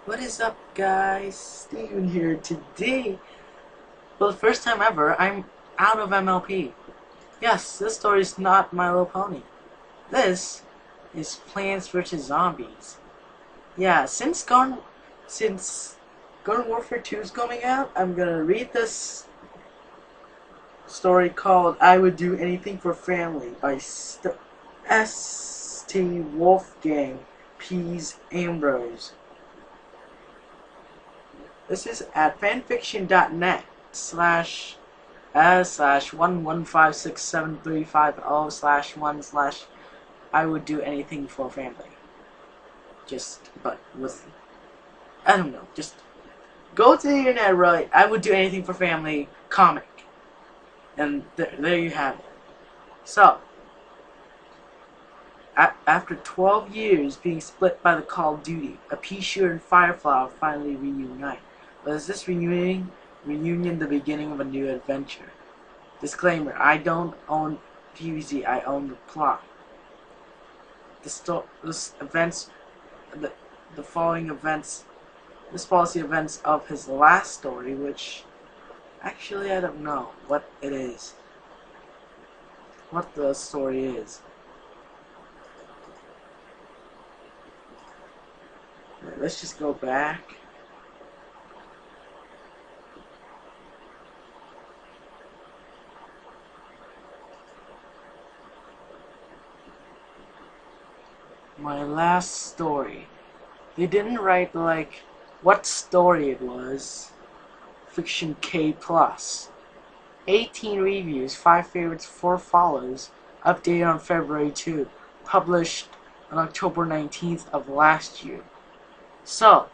What is up, guys? Steven here. Today, for the first time ever, I'm out of MLP. Yes, this story is not My Little Pony. This is Plants vs. Zombies. Yeah, since Garden Warfare 2 is coming out, I'm gonna read this story called "I Would Do Anything for Family" by St. Wolfgang Pease Ambrose. This is at fanfiction.net /1156735/1/ I would do anything for family. But with, I don't know, just go to the internet, right? I would do anything for family comic. And there you have it. So, after 12 years being split by the Call of Duty, a pea shooter and Firefly finally reunite. But is this reunion the beginning of a new adventure? Disclaimer: I don't own PvZ, I own the plot. This follows the events of his last story, which actually I don't know what it is. What the story is. Let's just go back. My last story. They didn't write like what story it was. Fiction K plus. 18 reviews, 5 favorites, 4 follows. Updated on February 2. Published on October 19th of last year. So,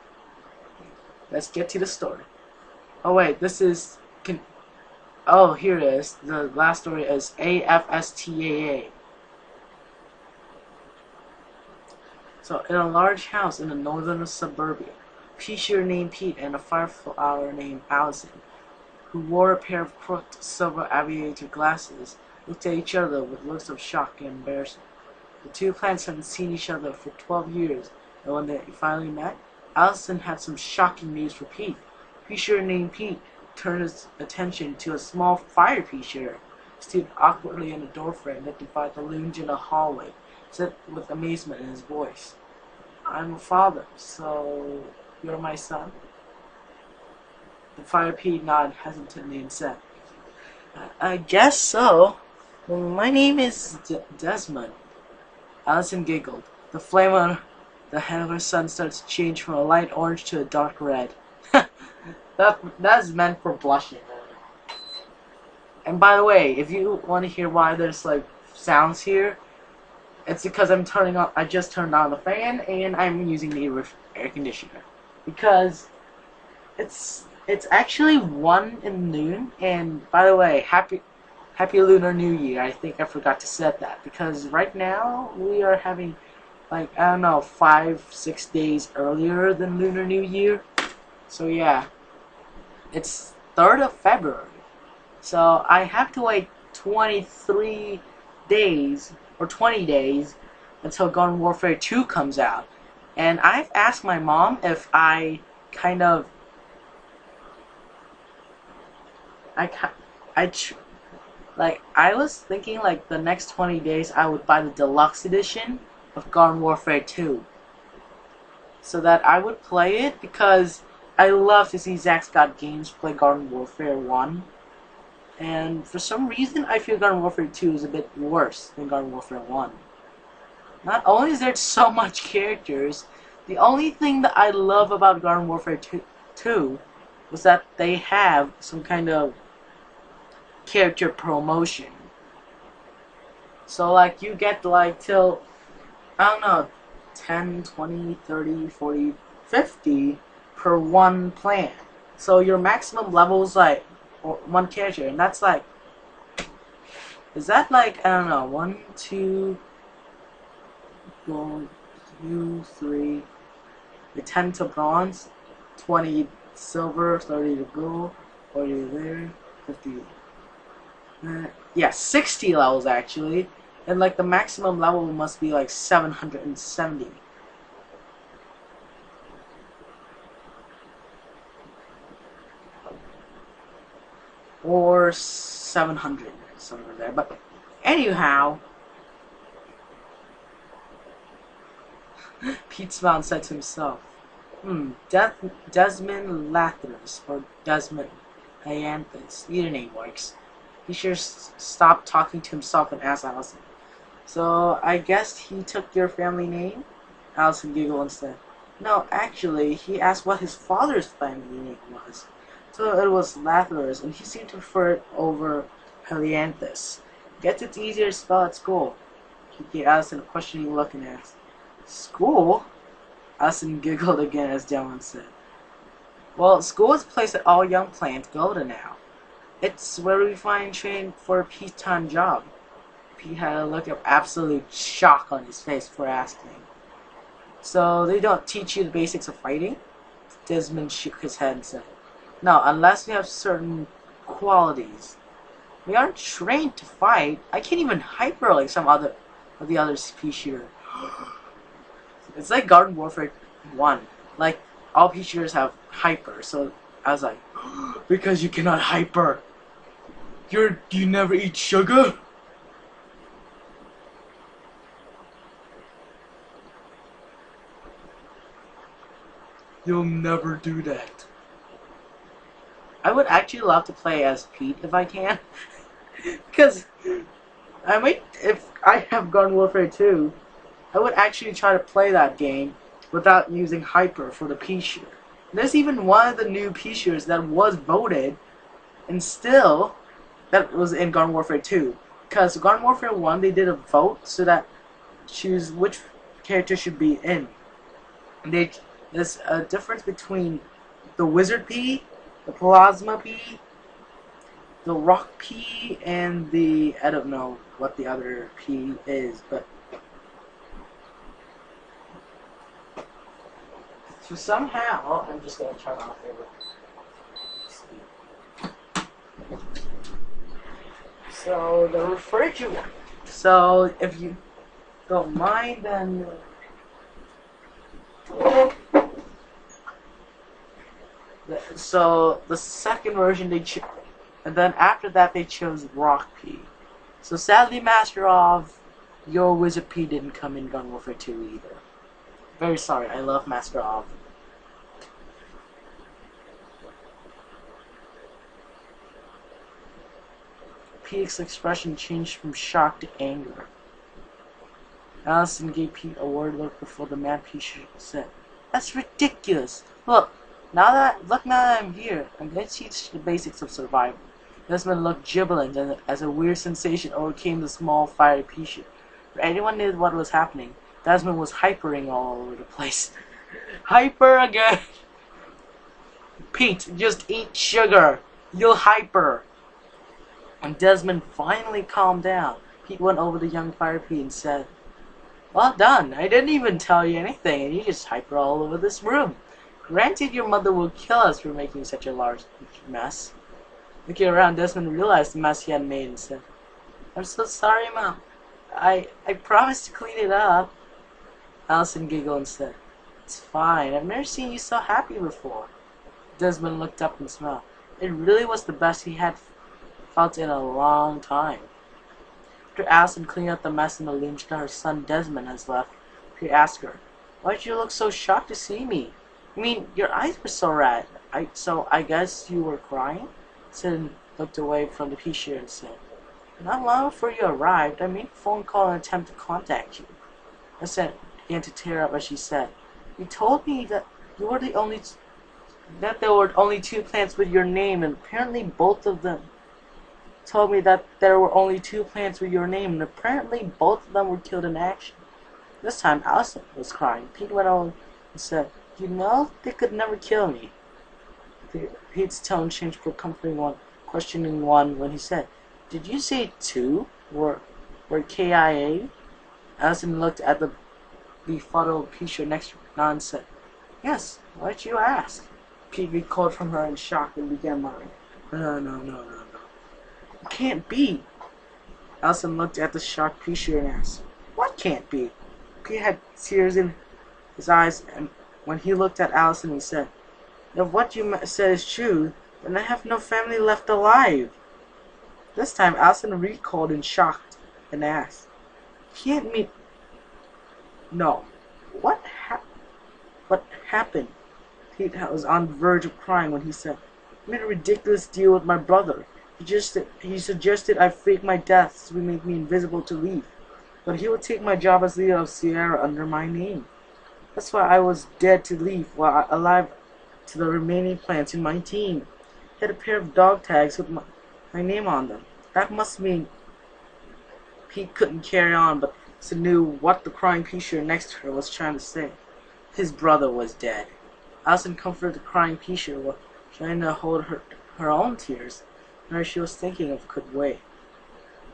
let's get to the story. Oh wait, oh, here it is. The last story is AFSTAA. So, in a large house in the northern suburbia, a pea shooter named Pete and a fireflower named Allison, who wore a pair of crooked silver aviator glasses, looked at each other with looks of shock and embarrassment. The two plants hadn't seen each other for 12 years, and when they finally met, Allison had some shocking news for Pete. A pea shooter named Pete turned his attention to a small fire pea shooter, stood awkwardly in a doorframe that divided the lounge in a hallway, said with amazement in his voice, "I'm a father, so you're my son?" The fire pea nodded hesitantly and said, I guess so. My name is Desmond." Allison giggled. The flame on the head of her son started to change from a light orange to a dark red. That's meant for blushing. And by the way, if you want to hear why there's like sounds here, it's because I just turned on the fan and I'm using the air conditioner. Because it's actually 1 in noon, and by the way, happy Lunar New Year. I think I forgot to set that, because right now we are having, like, I don't know, 5-6 days earlier than Lunar New Year. So yeah, it's 3rd of February. So I have to wait 23 days or 20 days until Garden Warfare 2 comes out. And I've asked my mom if I kind of I was thinking like the next 20 days I would buy the deluxe edition of Garden Warfare 2 so that I would play it, because I love to see Zack Scott Games play Garden Warfare 1, and for some reason I feel Garden Warfare 2 is a bit worse than Garden Warfare 1. Not only is there so much characters, the only thing that I love about Garden Warfare 2 was that they have some kind of character promotion. So like you get like till, I don't know, 10, 20, 30, 40, 50 per one plan. So your maximum level is like one character, and that's like, is that like, I don't know, 1, 2, gold, 2, 3, the 10 to bronze, 20 silver, 30 to gold, 40 there, 50. Yeah, 60 levels actually, and like the maximum level must be like 770. or 700, somewhere there. But anyhow, Pete smiled and said to himself, Desmond Lathers, or Desmond Hyanthus, either name works. He sure stopped talking to himself and asked Allison, "So, I guess he took your family name?" Allison giggled and said, "No, actually, he asked what his father's family name was. So it was Lathers, and he seemed to prefer it over Helianthus. Guess it's easier to spell at school." He gave Allison a questioning look and asked, "School?" Allison giggled again as Dylan said, "Well, school is a place that all young plants go to now. It's where we find training for a peacetime job." Pete had a look of absolute shock on his face for asking. "So they don't teach you the basics of fighting?" Desmond shook his head and said, "No, unless we have certain qualities. We aren't trained to fight. I can't even hyper like some other of the other pea shooter." It's like Garden Warfare 1. Like, all pea shooters have hyper, so I was like, "Because you cannot hyper. You never eat sugar?" "You'll never do that." I would actually love to play as Pete if I can. Because I might, if I have Garden Warfare 2, I would actually try to play that game without using hyper for the pea shooter. There's even one of the new pea shooters that was voted, and still, that was in Garden Warfare 2. Because Garden Warfare 1, they did a vote so that choose which character should be in. There's a difference between the Wizard Pea, the Plasma Pea, the Rock Pea, and the, I don't know what the other Pea is, but so somehow, I'm just going to turn off everything. So, the refrigerator. So, if you don't mind, then so the second version they chose, and then after that they chose Rock P. So sadly, Master of your Wizard P didn't come in Garden Warfare 2 either. Very sorry, I love Master of. Pete's expression changed from shock to anger. Allison gave Pete a worried look before the mad Pete said, "That's ridiculous. Look now that I'm here, I'm going to teach the basics of survival." Desmond looked jubilant as a weird sensation overcame the small fiery pea shoot. For anyone knew what was happening, Desmond was hypering all over the place. Hyper again! "Pete, just eat sugar. You'll hyper." When Desmond finally calmed down, Pete went over to young Fire Pete and said, "Well done. I didn't even tell you anything, and you just hyper all over this room. Granted, your mother will kill us for making such a large mess." Looking around, Desmond realized the mess he had made and said, "I'm so sorry, Mom. I promised to clean it up." Allison giggled and said, "It's fine. I've never seen you so happy before." Desmond looked up and smiled. It really was the best he had felt in a long time. After Allison cleaned up the mess in the lunch that her son Desmond has left, he asked her, "Why did you look so shocked to see me? I mean, your eyes were so red. I guess you were crying?" Sid looked away from the pea shooter and said, "Not long before you arrived, I made a phone call and attempt to contact you." Sid began to tear up as she said, "You told me that you were that there were only 2 plants with your name, and apparently both of them told me that there were only 2 plants with your name, and apparently both of them were killed in action." This time, Allison was crying. Pete went on and said, "You know, they could never kill me." Pete's tone changed to a comforting one, questioning one when he said, "Did you say 2 were KIA?" Allison looked at the befuddled Pete next to her and said, "Yes, why'd you ask?" Pete recoiled from her in shock and began muttering, No. It can't be." Allison looked at the shocked Pete and asked, "What can't be?" Pete had tears in his eyes, and when he looked at Allison, he said, "If what you said is true, then I have no family left alive." This time, Allison recoiled in shock and asked, "Can't mean... No. What What happened?" Pete was on the verge of crying when he said, "I made a ridiculous deal with my brother. He suggested I fake my death to make me invisible to Leaf, but he would take my job as leader of Sierra under my name. That's why I was dead to Leaf while alive to the remaining plants in my team. He had a pair of dog tags with my name on them. That must mean..." Pete couldn't carry on, but knew what the crying Pisher next to her was trying to say. His brother was dead. Allison comforted the crying Pisher while trying to hold her own tears, and she was thinking of could wait.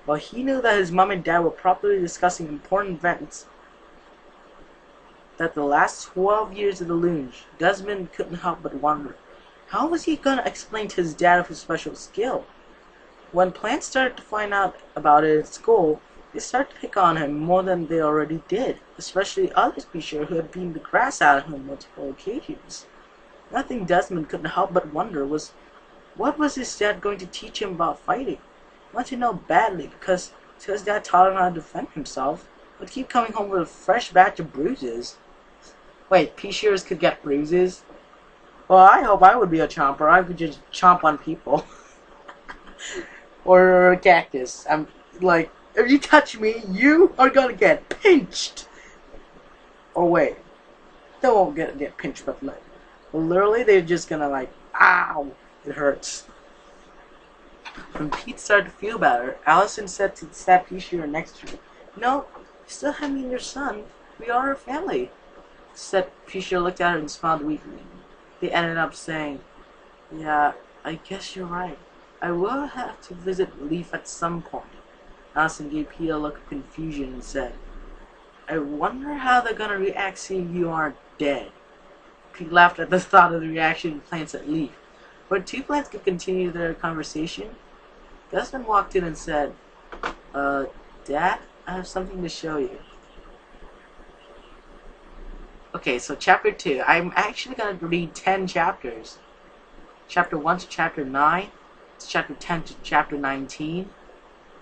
While he knew that his mom and dad were probably discussing important events that the last 12 years of the Lounge, Desmond couldn't help but wonder, how was he going to explain to his dad of his special skill? When plants started to find out about it at school, they started to pick on him more than they already did, especially other species who had beaten the grass out of him on multiple occasions. Nothing Desmond couldn't help but wonder was, what was his dad going to teach him about fighting? He wanted to know badly because his dad taught him how to defend himself, but keep coming home with a fresh batch of bruises. Wait, Pishers could get bruises? Well, I hope I would be a chomper. I could just chomp on people. Or a cactus. I'm like, if you touch me, you are gonna get pinched. Or wait, they won't get pinched, but like, literally, they're just gonna like, ow, it hurts. When Pete started to feel better, Allison said to the sad Pisher next to her, "No, you still have me and your son. We are a family." Said Pisher looked at her and smiled weakly. They ended up saying, "Yeah, I guess you're right. I will have to visit Leaf at some point." Allison gave Pete a look of confusion and said, "I wonder how they're gonna react seeing you aren't dead." Pete laughed at the thought of the reaction of plants at Leaf. Where two plants could continue their conversation, Desmond walked in and said, Dad, I have something to show you." Okay, so chapter 2. I'm actually going to read 10 chapters. Chapter 1 to chapter 9, to chapter 10 to chapter 19,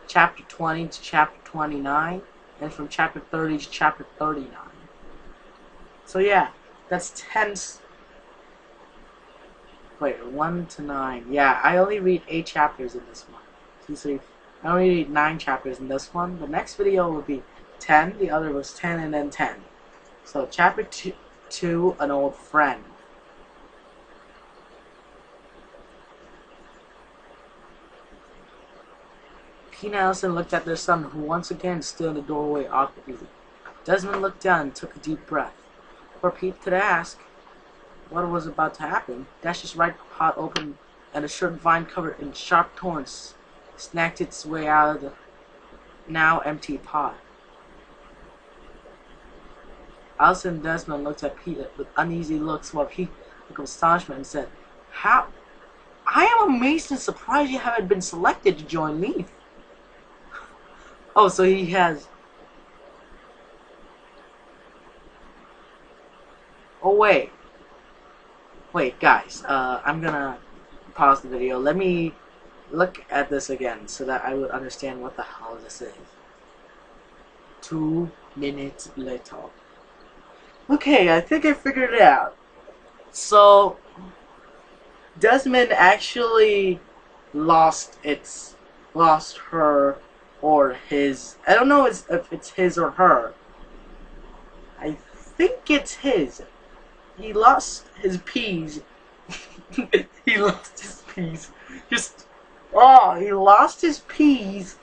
chapter 20 to chapter 29, and from chapter 30 to chapter 39. So yeah, that's 10... Wait, 1 to 9. Yeah, I only read 8 chapters in this one. 2, 3... I only read 9 chapters in this one. The next video will be 10, the other was 10 and then 10. So, chapter 2, An Old Friend. Pete and Allison looked at their son, who once again stood in the doorway awkwardly. Desmond looked down and took a deep breath. Before Pete could ask what was about to happen, Dash's right pot opened and a short vine covered in sharp thorns snacked its way out of the now empty pot. Allison and Desmond looked at Pete with uneasy looks while Pete looked with astonishment and said, "How? I am amazed and surprised you haven't been selected to join Leaf." Oh, so he has... Oh, wait. Wait, guys. I'm gonna pause the video. Let me look at this again so that I would understand what the hell this is. 2 minutes later. Okay, I think I figured it out. So, Desmond actually lost her or his. I don't know if it's his or her. I think it's his. He lost his peas. He lost his peas. He lost his peas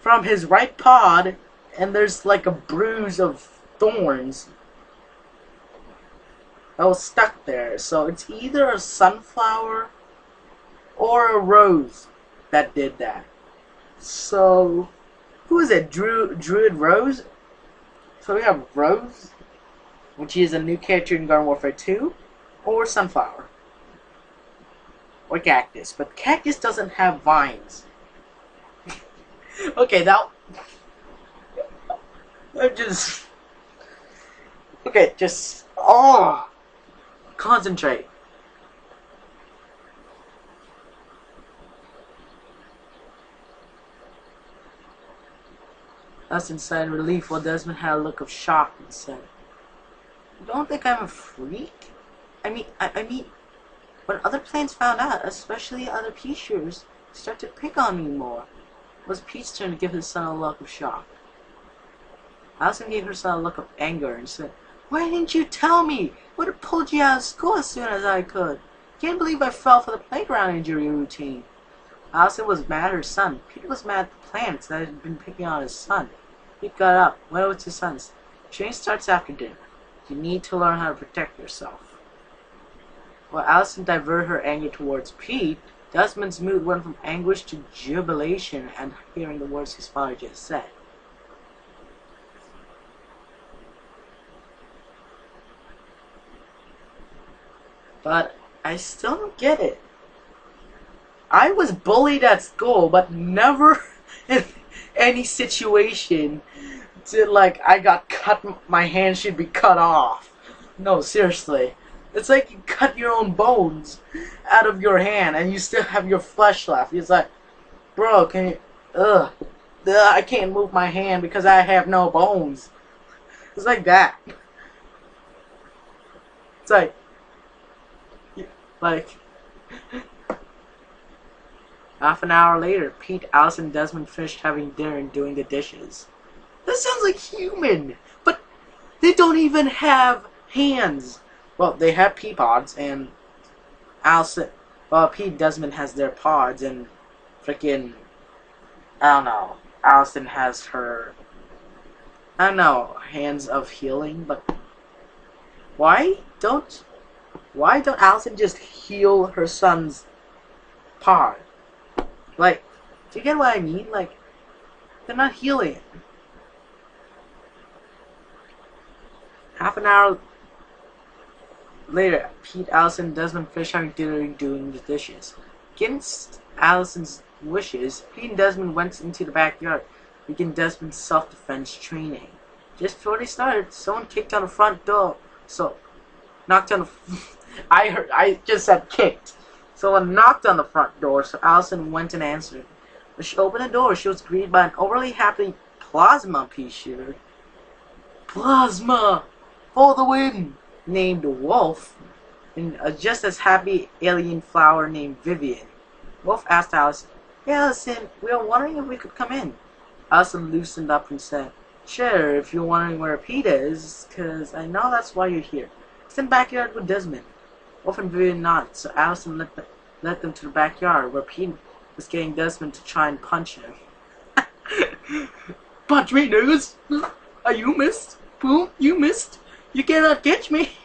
from his right pod, and there's like a bruise of thorns that was stuck there. So it's either a sunflower or a rose that did that. So who is it? Druid Rose? So we have Rose, which is a new character in Garden Warfare 2, or Sunflower, or Cactus. But Cactus doesn't have vines. Okay, now I'm just... Okay, just... Concentrate. Allison sighed in relief while Desmond had a look of shock and said, "You don't think I'm a freak? I mean, when other planes found out, especially other Peachers, started to pick on me more." It was Pete's turn to give his son a look of shock. Allison gave her son a look of anger and said, "Why didn't you tell me? Would have pulled you out of school as soon as I could. Can't believe I fell for the playground injury routine." Allison was mad at her son. Pete was mad at the plants that had been picking on his son. Pete got up, went over to his son. "Training starts after dinner. You need to learn how to protect yourself." While Allison diverted her anger towards Pete, Desmond's mood went from anguish to jubilation at hearing the words his father just said. But I still don't get it. I was bullied at school, but never in any situation did I got cut, my hand should be cut off. No, seriously. It's like you cut your own bones out of your hand and you still have your flesh left. It's like, bro, can you, I can't move my hand because I have no bones. It's like that. It's like, half an hour later, Pete, Allison, and Desmond finished having dinner and doing the dishes. That sounds like human, but they don't even have hands. Well, they have pea pods, and Pete, Desmond has their pods, and freaking, I don't know, Allison has her, I don't know, hands of healing, but why don't Allison just heal her son's pod? Like, do you get what I mean? Like, they're not healing it. Half an hour later, Pete, Allison, and Desmond finished having dinner and doing the dishes. Against Allison's wishes, Pete and Desmond went into the backyard to begin Desmond's self-defense training. Just before they started, someone kicked on the front door. Knocked on the... I just said kicked. Someone knocked on the front door, so Allison went and answered. When she opened the door, she was greeted by an overly happy plasma pea shooter. "Plasma! For the win!" named Wolf, and a just as happy alien flower named Vivian. Wolf asked Allison, "Hey Allison, we are wondering if we could come in." Allison loosened up and said, "Sure, if you're wondering where Pete is, 'cause I know that's why you're here. It's in the backyard with Desmond." Wolf and Vivian nodded, so Allison led them to the backyard, where Pete was getting Desmond to try and punch him. "Punch me, niggas! Are you missed? Boom, you missed! You cannot catch me!"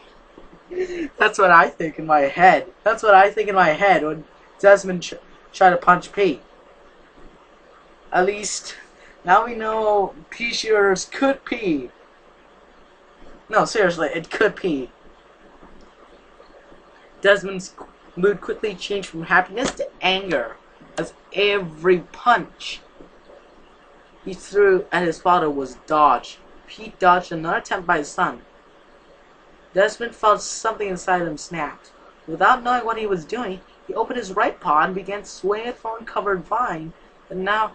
That's what I think in my head. That's what I think in my head when Desmond tried to punch Pete. At least, now we know pea shooters could pee. No, seriously, it could pee. Desmond's mood quickly changed from happiness to anger, as every punch he threw at his father was dodged. Pete dodged another attempt by his son. Desmond felt something inside him snapped. Without knowing what he was doing, he opened his right paw and began swinging a thorn-covered vine that now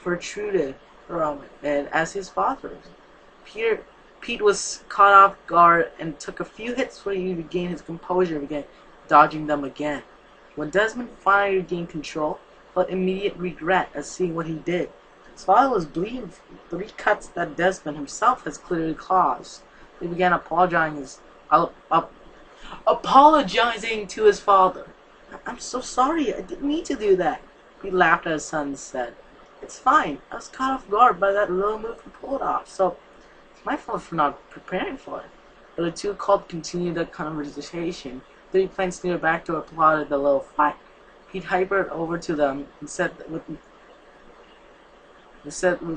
protruded from it as his father's. Pete was caught off guard and took a few hits before he regained his composure and began dodging them again. When Desmond finally regained control, he felt immediate regret at seeing what he did. His father was bleeding from 3 cuts that Desmond himself has clearly caused. He began apologizing to his father. "I'm so sorry, I didn't mean to do that." He laughed at his son and said, "It's fine, I was caught off guard by that little move you pulled off, so it's my fault for not preparing for it." But the two continued the conversation. 3 planes near the back door applauded the little fight. Pete hypered over to them and said with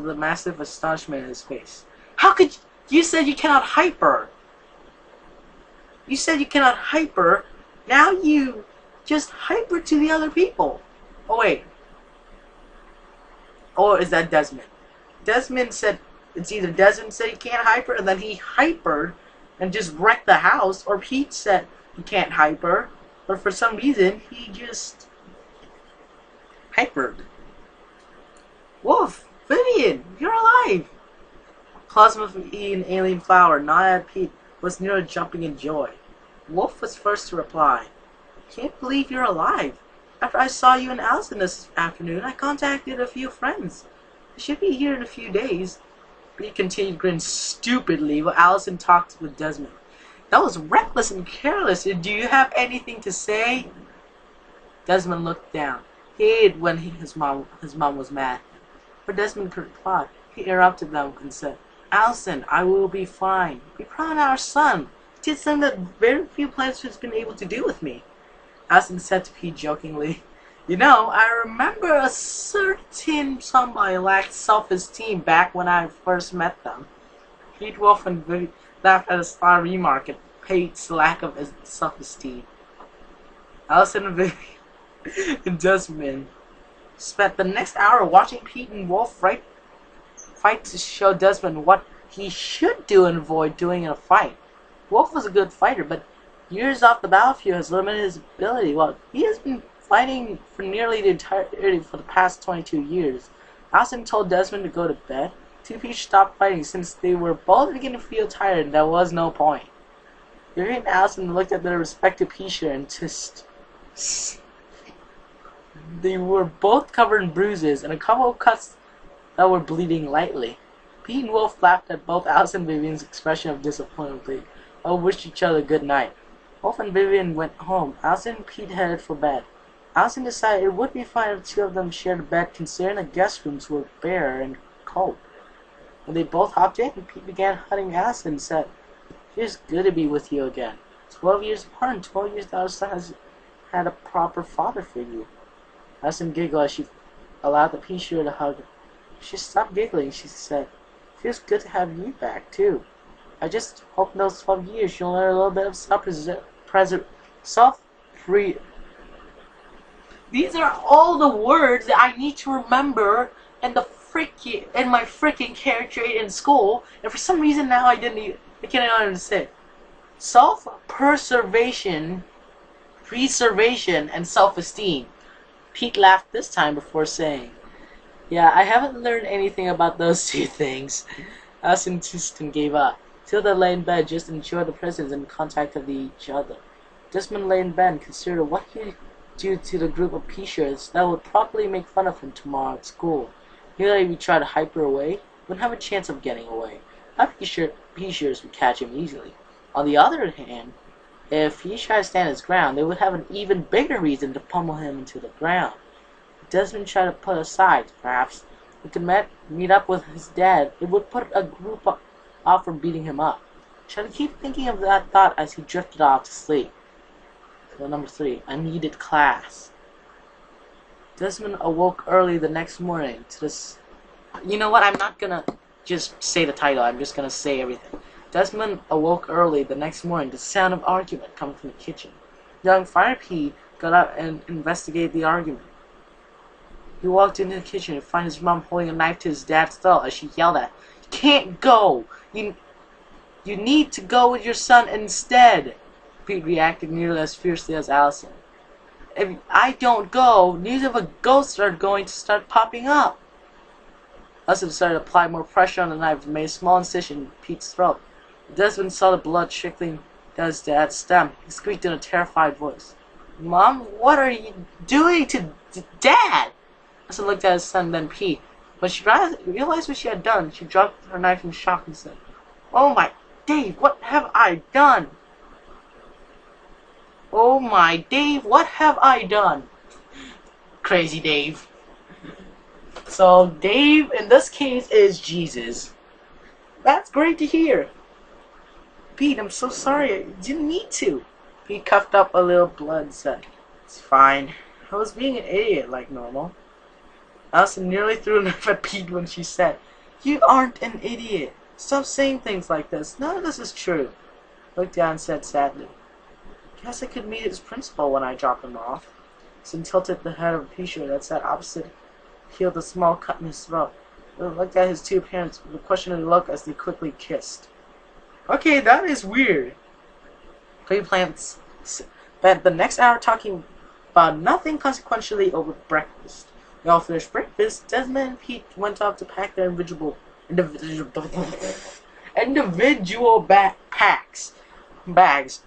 a massive astonishment in his face, "How could you said you cannot hyper? You said you cannot hyper. Now you just hyper to the other people." Oh wait. Or is that Desmond? Desmond said, it's either Desmond said he can't hyper and then he hypered and just wrecked the house, or Pete said he can't hyper, but for some reason he just hypered. Wolf! Vivian! You're alive! Plasma eating alien flower, Naiad Pete was nearly jumping in joy. Wolf was first to reply. Can't believe you're alive. After I saw you and Allison this afternoon, I contacted a few friends. I should be here in a few days. Pete continued to grin stupidly while Allison talked with Desmond. That was reckless and careless. Do you have anything to say? Desmond looked down. He hated when his mom was mad. But Desmond could reply. He interrupted them and said, Allison, I will be fine. Be proud of our son. He did something that very few players have been able to do with me. Allison said to Pete jokingly, You know, I remember a certain somebody lacked self-esteem back when I first met them. Pete Wolf and Vivi laughed at a sly remark at Pete's lack of self-esteem. Allison and Vivi and Desmond spent the next hour watching Pete and Wolf fight to show Desmond what he should do and avoid doing in a fight. Wolf was a good fighter, but years off the battlefield has limited his ability. Well, he has been fighting for nearly the entirety for the past 22 years. Allison told Desmond to go to bed. Two people stopped fighting since they were both beginning to feel tired and there was no point. Vivi and Allison looked at their respective pictures and just... They were both covered in bruises and a couple of cuts that were bleeding lightly. Pete and Wolf laughed at both Allison and Vivian's expression of disappointment. They wished each other good night. Wolf and Vivian went home. Allison and Pete headed for bed. Allison decided it would be fine if two of them shared a bed, considering the guest rooms were bare and cold. When they both hopped in, Pete began hugging Allison and said, Feels good to be with you again. 12 years apart and 12 years that our son has had a proper father figure. Allison giggled as she allowed the picture to hug her. She stopped giggling. She said, Feels good to have you back, too. I just hope in those 12 years you'll learn a little bit of self-free. These are all the words that I need to remember in my freaking character in school, and for some reason now I can't understand. Self-preservation, preservation, and self-esteem. Pete laughed this time before saying, Yeah, I haven't learned anything about those two things. Allison and Tristan gave up. Tilda lay in bed, just enjoyed the presence and contact of each other. Desmond lay in bed and considered what he'd do to the group of P-shirts that would probably make fun of him tomorrow at school. Either if he tried to hyper away, wouldn't have a chance of getting away. P-shirts would catch him easily. On the other hand, if he tried to stand his ground, they would have an even bigger reason to pummel him into the ground. If Desmond tried to put aside, perhaps, he could meet up with his dad. It would put a group off from beating him up. Try to keep thinking of that thought as he drifted off to sleep. So number 3, I needed class. Desmond awoke early the next morning to this. You know what? I'm not gonna just say the title. I'm just gonna say everything. Desmond awoke early the next morning to the sound of argument coming from the kitchen. Young Fire Pea got up and investigated the argument. He walked into the kitchen and found his mom holding a knife to his dad's throat as she yelled at him. You can't go! You need to go with your son instead! Pete reacted nearly as fiercely as Allison. If I don't go, news of a ghost are going to start popping up. Allison decided to apply more pressure on the knife and made a small incision in Pete's throat. Desmond saw the blood trickling down his dad's stem. He squeaked in a terrified voice. Mom, what are you doing to Dad? Allison looked at his son, then Pete. When she realized what she had done, she dropped her knife in shock and said, Oh my Dave, what have I done? Oh my Dave, what have I done? Crazy Dave. So Dave, in this case, is Jesus. That's great to hear. Pete, I'm so sorry. I didn't need to. Pete coughed up a little blood and said, It's fine. I was being an idiot like normal. Allison nearly threw a knife at Pete when she said, You aren't an idiot. Stop saying things like this. None of this is true. Looked down and said sadly, Guess I could meet his principal when I drop him off. Allison tilted the head of a picture that sat opposite, healed a small cut in his throat. He looked at his two parents with a questioning look as they quickly kissed. Okay, that is weird. Play plants spent the next hour talking about nothing consequentially over breakfast. They all finished breakfast. Desmond and Pete went off to pack their individual backpacks. Bags.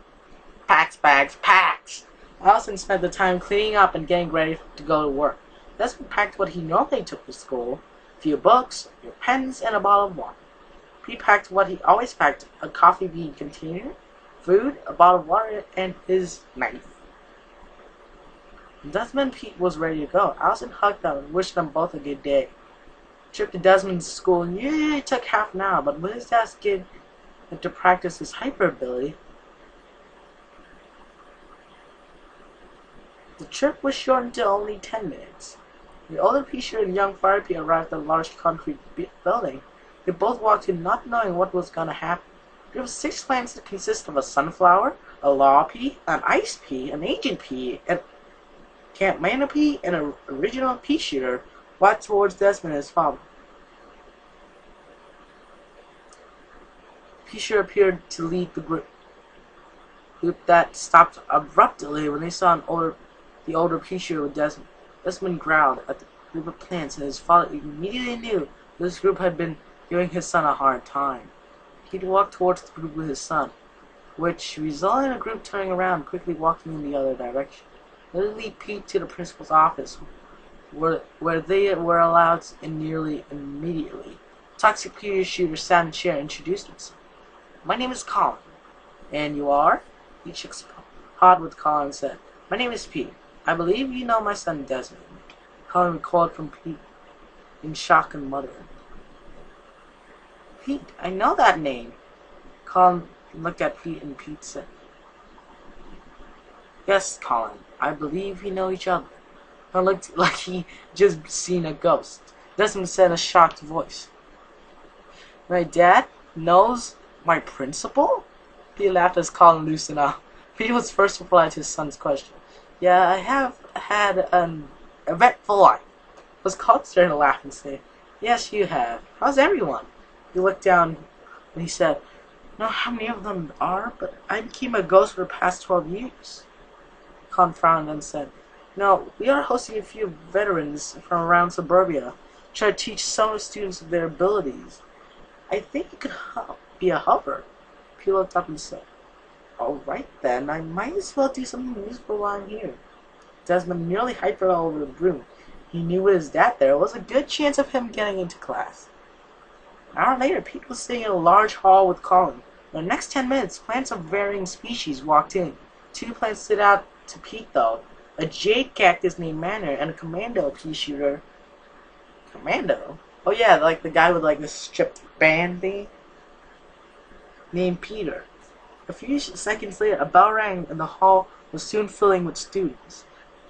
Allison spent the time cleaning up and getting ready to go to work. Desmond packed what he normally took to school: a few books, a few pens, and a bottle of water. Pete packed what he always packed: a coffee bean container, food, a bottle of water, and his knife. Desmond and Pete was ready to go. Allison hugged them and wished them both a good day. The trip to Desmond's school usually took half an hour, but when his dad get to practice his hyper ability, the trip was shortened to only 10 minutes. The older Peter and young Fire Pete arrived at a large concrete building. They both walked in not knowing what was going to happen. There were 6 plants that consist of a sunflower, a law pea, an ice pea, an agent pea, and Camp Mana pea, and an original pea shooter walked towards Desmond and his father. Pea shooter appeared to lead the group that stopped abruptly when they saw the older pea shooter with Desmond. Desmond growled at the group of plants, and his father immediately knew this group had been giving his son a hard time. He walked towards the group with his son, which resulted in a group turning around and quickly walking in the other direction. They lead Pete to the principal's office, where they were allowed in nearly immediately. Toxic pea shooter sat in a chair and introduced himself. "My name is Colin." "And you are?" He shook his pod with Colin and said, "My name is Pete. I believe you know my son Desmond." Colin recoiled from Pete in shock and muttering. "Pete, I know that name." Colin looked at Pete and Pete said, "Yes, Colin, I believe we know each other." Colin looked like he just seen a ghost. Desmond said in a shocked voice, "My dad knows my principal?" Pete laughed as Colin loosened up. Pete was first to reply to his son's question. "Yeah, I have had an eventful life." Was Colin starting to laugh and say, "Yes, you have. How's everyone?" He looked down and he said, "I don't know how many of them are, but I became a ghost for the past 12 years. Colin frowned and said, "No, we are hosting a few veterans from around suburbia, try to teach some of the students their abilities. I think you could be a helper." Pete looked up and said, "Alright then, I might as well do something useful while I'm here." Desmond nearly hypered all over the room. He knew with his dad there was a good chance of him getting into class. An hour later, Pete was sitting in a large hall with Colin. In the next 10 minutes, plants of varying species walked in. 2 plants stood out to Pete, though: a jade cactus named Manor and a commando pea shooter. Commando? Oh yeah, like the guy with like this stripped band thing, named Peter. A few seconds later, a bell rang and the hall was soon filling with students.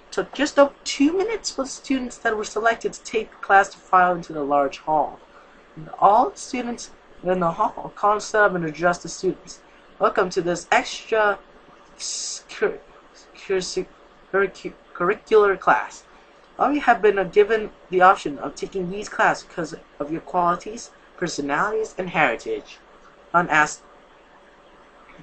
It took just over 2 minutes for the students that were selected to take the class to file into the large hall. And all the students in the hall, Colin stood up and addressed the students. "Welcome to this extra curricular class. All of you have been given the option of taking these classes because of your qualities, personalities, and heritage." Colin asked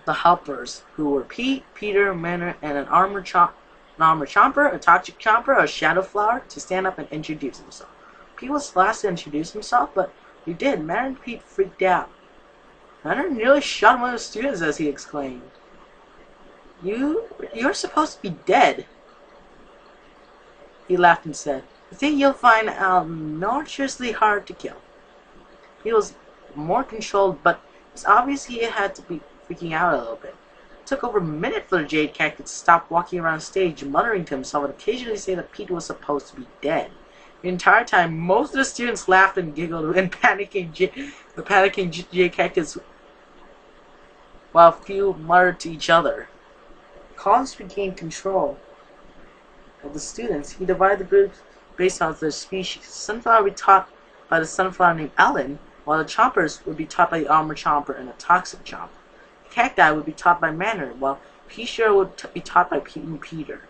the helpers, who were Pete, Peter, Manor, and an armor chomper, a toxic chomper, a shadow flower, to stand up and introduce himself. Pete was last to introduce himself, but he did. Manor and Pete freaked out. Manor nearly shot one of the students as he exclaimed, You're supposed to be dead." He laughed and said, "I think you'll find obnoxiously hard to kill." He was more controlled, but it's obvious he had to be freaking out a little bit. It took over a minute for the jade cactus to stop walking around stage, muttering to himself and occasionally say that Pete was supposed to be dead. The entire time, most of the students laughed and giggled and panicking jade cactus, while few muttered to each other. Collins regained control of the students. He divided the groups based on their species. The sunflower would be taught by the sunflower named Ellen, while the chompers would be taught by the armor chomper and the toxic chomper. The cacti would be taught by Manor, while Pea would be taught by Pete and Peter.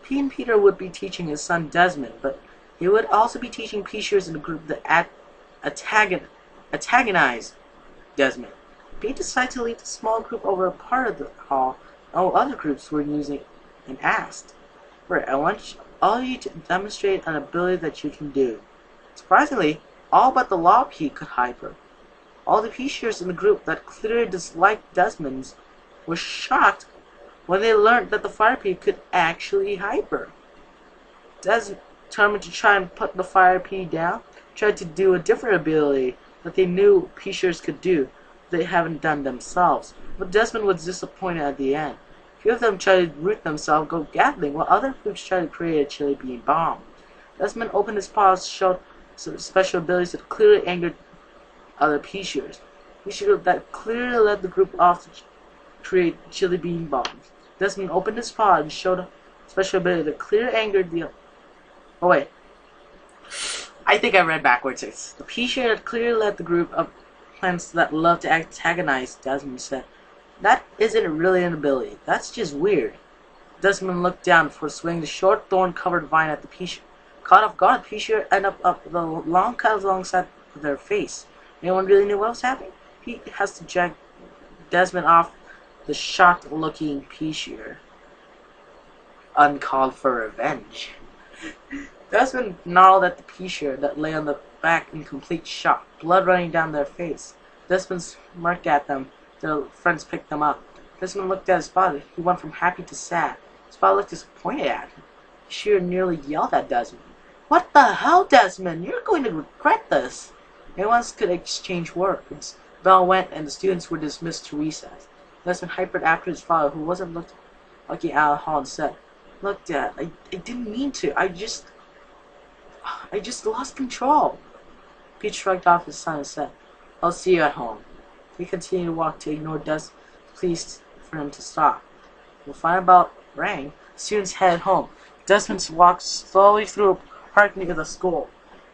Pete and Peter would be teaching his son Desmond, but he would also be teaching Pea in the group that antagonized Desmond. Pete decided to lead the small group over a part of the hall all other groups were using and asked, "Right, I want all you to demonstrate an ability that you can do. Surprisingly, all but the Law Pea could hyper. All the Pea-Shearers in the group that clearly disliked Desmond's were shocked when they learned that the Fire Pea could actually hyper. Desmond, determined to try and put the Fire Pea down, tried to do a different ability that they knew Pea-Shearers could do, but they haven't done themselves. But Desmond was disappointed at the end. A few of them tried to root themselves, go Gatling, while other groups tried to create a chili bean bomb. Desmond opened his paws, showed some special abilities that clearly angered other Pea-Shearers. Pea-Shearer that clearly led the group off to create chili bean bombs. Desmond opened his paw and showed a special ability that clearly angered the... Oh wait. I think I read backwards. It's the Pea-Shearer that clearly led the group of plants that love to antagonize. Desmond said, "That isn't really an ability. That's just weird." Desmond looked down before swinging the short thorn-covered vine at the Pea-Shearer. Caught off guard, Pea-Shearer ended up the long cut alongside their face. No one really knew what was happening. He has to drag Desmond off the shocked-looking Pea-Shearer. Uncalled for revenge. Desmond gnarled at the Pea-Shearer that lay on the back in complete shock, blood running down their face. Desmond smirked at them. Their friends picked them up. Desmond looked at his father. He went from happy to sad. His father looked disappointed at him. Pea-Shearer nearly yelled at Desmond. "What the hell, Desmond? You're going to regret this." No one could exchange words. The bell went and the students were dismissed to recess. Desmond hypered after his father, who wasn't looking out of the hall, and said, "Look, Dad, I didn't mean to. I just lost control." Pete shrugged off his son and said, "I'll see you at home." He continued to walk to ignore Desmond, pleased for him to stop. When the final bell rang, the students headed home. Desmond walked slowly through a park near the school.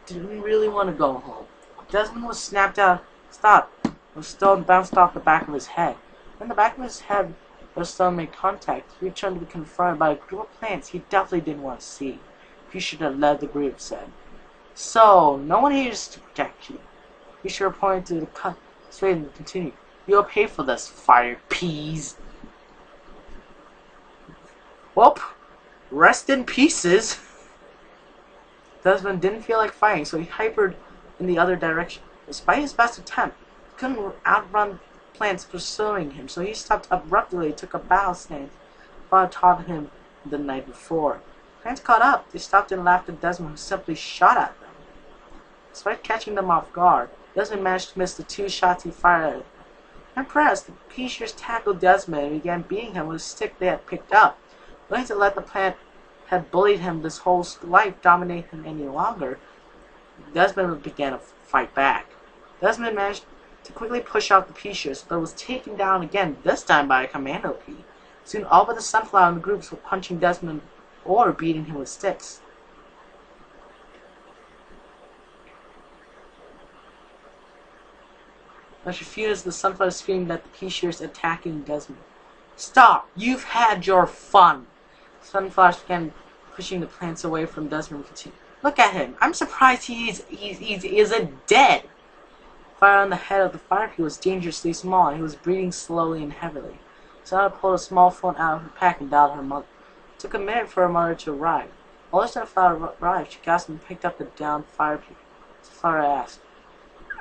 Didn't really want to go home. Desmond was snapped out. "Stop!" A stone bounced off the back of his head. When the back of his head the stone made contact, he returned to be confronted by a group of plants he definitely didn't want to see. You should have led the group, said. "So, no one here is to protect you." He should have pointed to the cut straight and continued. "You'll pay for this, fire peas." Well, rest in pieces. Desmond didn't feel like fighting, so he hypered in the other direction. Despite his best attempt, he couldn't outrun plants pursuing him, so he stopped abruptly and took a battle stance Father taught him the night before. Plants caught up. They stopped and laughed at Desmond, who simply shot at them. Despite catching them off guard, Desmond managed to miss the 2 shots he fired at him. Impressed, the Pea-Shearers tackled Desmond and began beating him with a stick they had picked up. Willing to let the plant had bullied him this whole life dominate him any longer, Desmond began to fight back. Desmond managed to quickly push out the Pea-Shearers, but was taken down again, this time by a commando pea. Soon all but the sunflower in the groups were punching Desmond or beating him with sticks. After a few minutes, the sunflower screamed at the Pea-Shearers attacking Desmond. "Stop! You've had your fun!" The sunflowers began pushing the plants away from Desmond and continued. "Look at him! I'm surprised he isn't dead!" Fire on the head of the fire pea was dangerously small, and he was breathing slowly and heavily. Sarah pulled a small phone out of her pack and dialed her mother. It took a minute for her mother to arrive. While the sunflower arrived, she gasped and picked up the downed fire pea. Sunflower asked,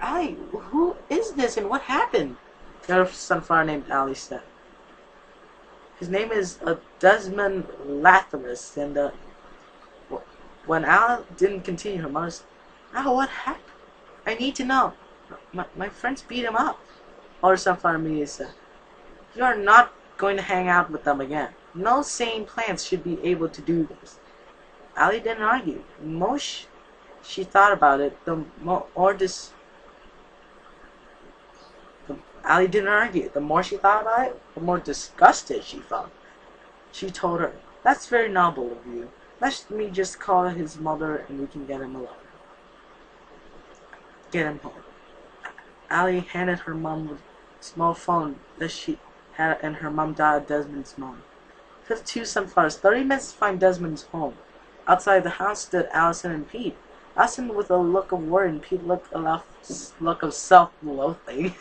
"Allie, who is this and what happened?" The other sunflower named Allie said, "His name is Desmond Lathamus," and when Allie didn't continue, her mother said, "Oh, what happened? I need to know. My friends beat him up." Other sunflower immediately said, "You are not going to hang out with them again. No sane plants should be able to do this." Allie didn't argue. The more she thought about it, Allie didn't argue. The more she thought about it, the more disgusted she felt. She told her, "That's very noble of you. Let me just call his mother and we can get him alone. Get him home." Allie handed her mom a small phone that she had, and her mom dialed Desmond's mom. It took 2 sunflowers 30 minutes to find Desmond's home. Outside the house stood Allison and Pete. Allison with a look of worry, and Pete look of self-loathing.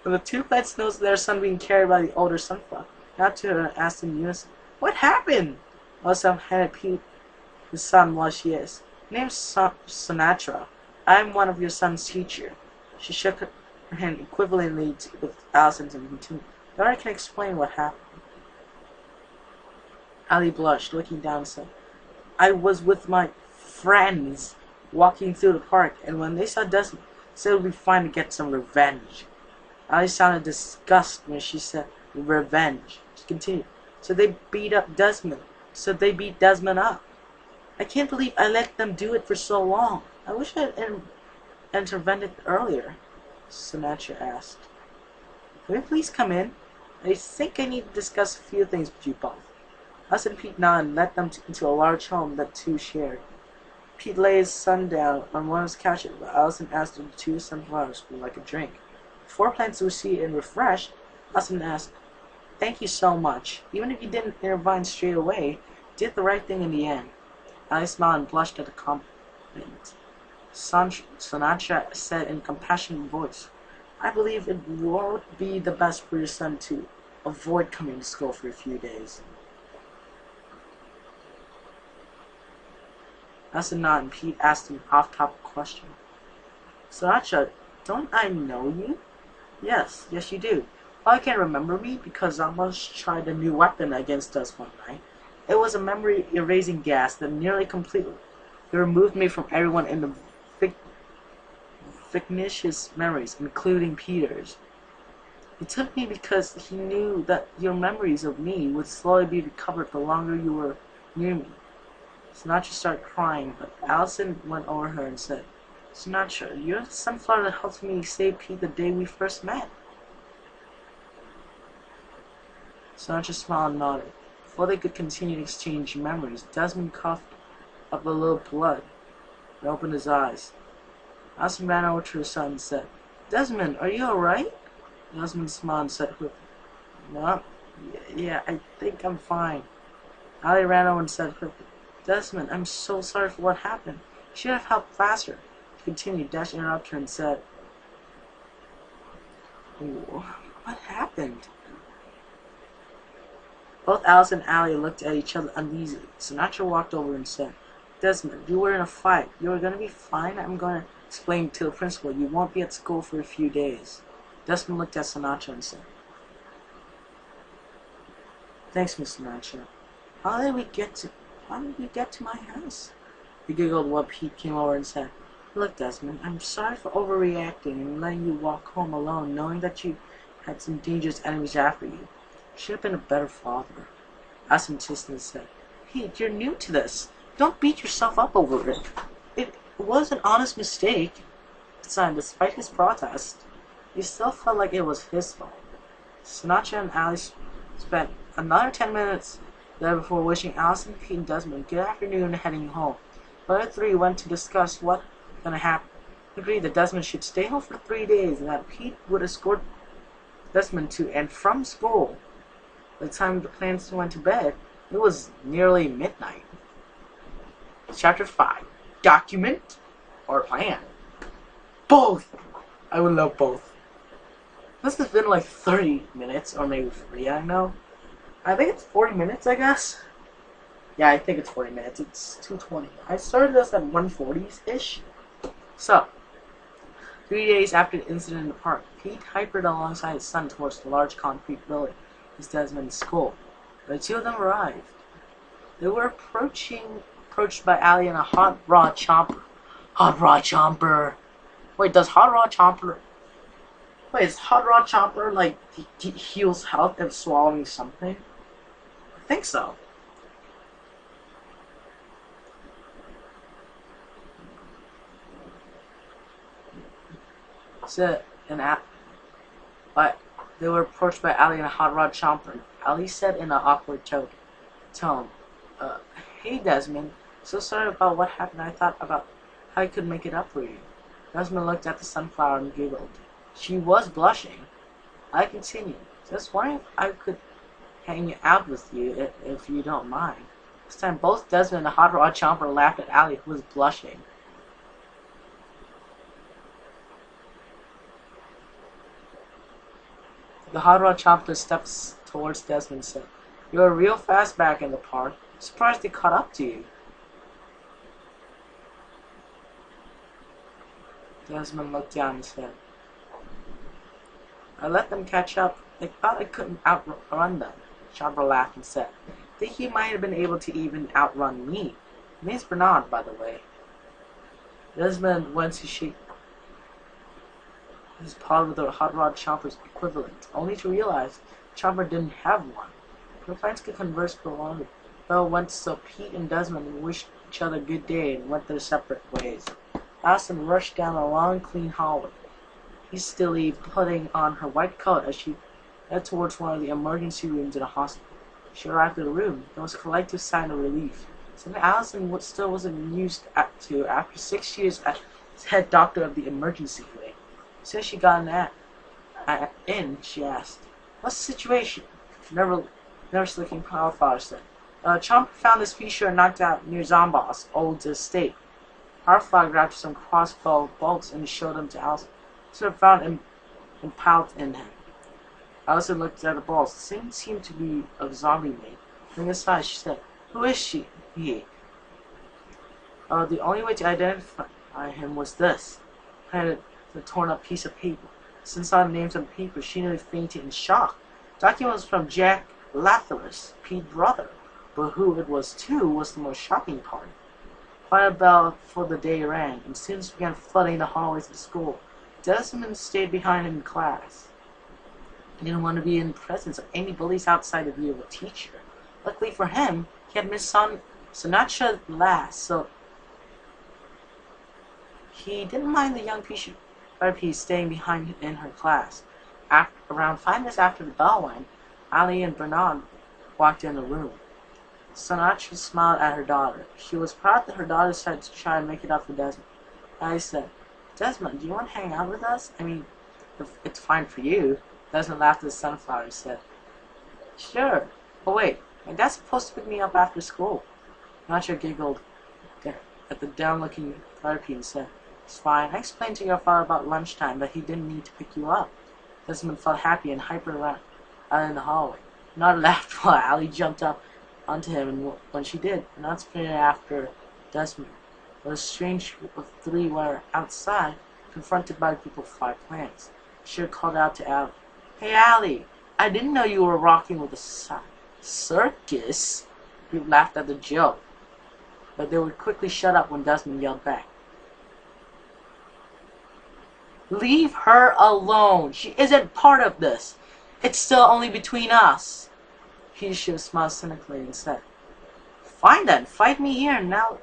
When the 2 plants noticed their son being carried by the older sunflower, got to her and asked in unison, "What happened?" Allison handed Pete His son was, yes. Name's Sinatra. I'm one of your son's teacher. She shook her hand equivalently with Allison's and continued. Daughter can explain what happened. Ali blushed, looking down and said, I was with my friends walking through the park, and when they saw Desmond, said it would be fine to get some revenge. Ali sounded disgusted when she said revenge. She continued, So they beat Desmond up. I can't believe I let them do it for so long. I wish I had intervened earlier, Sinatra asked. Can we please come in? I think I need to discuss a few things with you both. Us and Pete nodded and led them into a large home that two shared. Pete lay his son down on one of his couches, while Allison asked him to choose sunflowers would like a drink. Before planning to see and refresh, Allison asked, Thank you so much. Even if you didn't intervene straight away, you did the right thing in the end. Ali smiled and blushed at the compliment. Sinatra said in a compassionate voice, I believe it would be the best for your son to avoid coming to school for a few days. Allison nodded and Pete asked him an off-topic question. Sinatra, don't I know you? Yes, you do. Well, you can't remember me because I almost tried a new weapon against us one night. It was a memory-erasing gas that nearly completely removed me from everyone in the fictitious memories, including Peter's. He took me because he knew that your memories of me would slowly be recovered the longer you were near me. Sinatra started crying, but Allison went over her and said, Sinatra, you're the sunflower that helped me save Pete the day we first met. Sinatra smiled and nodded. Before they could continue to exchange memories, Desmond coughed up a little blood and opened his eyes. Allison ran over to her son and said, Desmond, are you alright? Desmond smiled and said quickly, No, yeah, I think I'm fine. Ali ran over and said quickly, Desmond, I'm so sorry for what happened. You should have helped faster. She continued. Dash interrupted her and said, What happened? Both Alice and Ali looked at each other uneasily. Sinatra walked over and said, Desmond, you were in a fight. You're going to be fine. I'm going to explain to the principal. You won't be at school for a few days. Desmond looked at Sinatra and said, Thanks, Miss Sinatra. How did we get to my house? He giggled while Pete came over and said, Look, Desmond, I'm sorry for overreacting and letting you walk home alone, knowing that you had some dangerous enemies after you. Should have been a better father. Allison insisted and said, Pete, you're new to this. Don't beat yourself up over it. It was an honest mistake. Besides, despite his protest, he still felt like it was his fault. Sinatra and Alice spent another 10 minutes there before wishing Allison, Pete, and Desmond good afternoon and heading home. The other three went to discuss what was going to happen. They agreed that Desmond should stay home for 3 days and that Pete would escort Desmond to and from school. By the time the plans went to bed, it was nearly midnight. Chapter 5. Document or plan? Both! I would love both. This has been like 30 minutes, or maybe 40, I don't know. I think it's 40 minutes, I guess. Yeah, I think it's 40 minutes. It's 2:20. I started this at 1:40-ish. So, 3 days after the incident in the park, Pete hypered alongside his son towards the large concrete building, his Desmond's school. The two of them arrived. They were approached by Ali and a hot raw chomper. Hot raw chomper. Wait, does hot raw chomper? Wait, is hot raw chomper like heals health if swallowing something? I think so. But they were approached by Ali and a hot rod chomper. Ali said in an awkward tone, Hey Desmond, so sorry about what happened. I thought about how I could make it up for you. Desmond looked at the sunflower and giggled. She was blushing. I continued, just wondering if I could hang out with you if you don't mind. This time both Desmond and the hot rod chomper laughed at Ali, who was blushing. The hot rod chomper steps towards Desmond and said, You're real fast back in the park. Surprised they caught up to you. Desmond looked down and said, I let them catch up. They thought I couldn't outrun them. Chopper laughed and said, I think you might have been able to even outrun me. My name's Bernard, by the way. Desmond went to shake his paw with a hot rod Chopper's equivalent, only to realize Chopper didn't have one. The friends could converse for longer. Bell went, so Pete and Desmond wished each other good day and went their separate ways. Allison rushed down a long, clean hallway, hastily putting on her white coat as she headed towards one of the emergency rooms in a hospital. She arrived at the room. There was a collective sigh of relief. Something Allison still wasn't used to after 6 years as head doctor of the emergency wing. As soon as she got in, she asked, What's the situation? Nurse looking father said, Chomper found this feature knocked out near Zombo's old estate. Harfly grabbed some crossbow bolts and showed them to Allison. She found impaled in him. Allison looked at the bolts. The thing seemed to be of zombie made. Putting aside, she said, Who is she? He. The only way to identify him was this. I had a torn up piece of paper. Since I names on paper, she nearly fainted in shock. The document was from Jack Lathrus, Pete's brother, but who it was to was the most shocking part. Fire bell for the day rang, and students began flooding the hallways of school. Desmond stayed behind in class. He didn't want to be in the presence of any bullies outside the view of a teacher. Luckily for him, he had Miss Sinatra last, so he didn't mind the young piece staying behind in her class. Around 5 minutes after the bell rang, Ali and Bernard walked in the room. Sinatra smiled at her daughter. She was proud that her daughter decided to try and make it up for Desmond. Ali said, Desmond, do you want to hang out with us? I mean, if it's fine for you. Desmond laughed at the sunflower and said, Sure. But wait, my dad's supposed to pick me up after school. Sinatra giggled at the down-looking therapy and said, It's fine. I explained to your father about lunchtime that he didn't need to pick you up. Desmond felt happy and hyper around out in the hallway. Bernard laughed while Ali jumped up onto him, and when she did, Bernard sprinted after Desmond. But a strange group of 3 were outside, confronted by a group of 5 plants. She called out to Ali, Hey Ali, I didn't know you were rocking with a circus. He laughed at the joke, but they would quickly shut up when Desmond yelled back, Leave her alone. She isn't part of this. It's still only between us. Peter smiled cynically and said, Fine then, fight me here and now,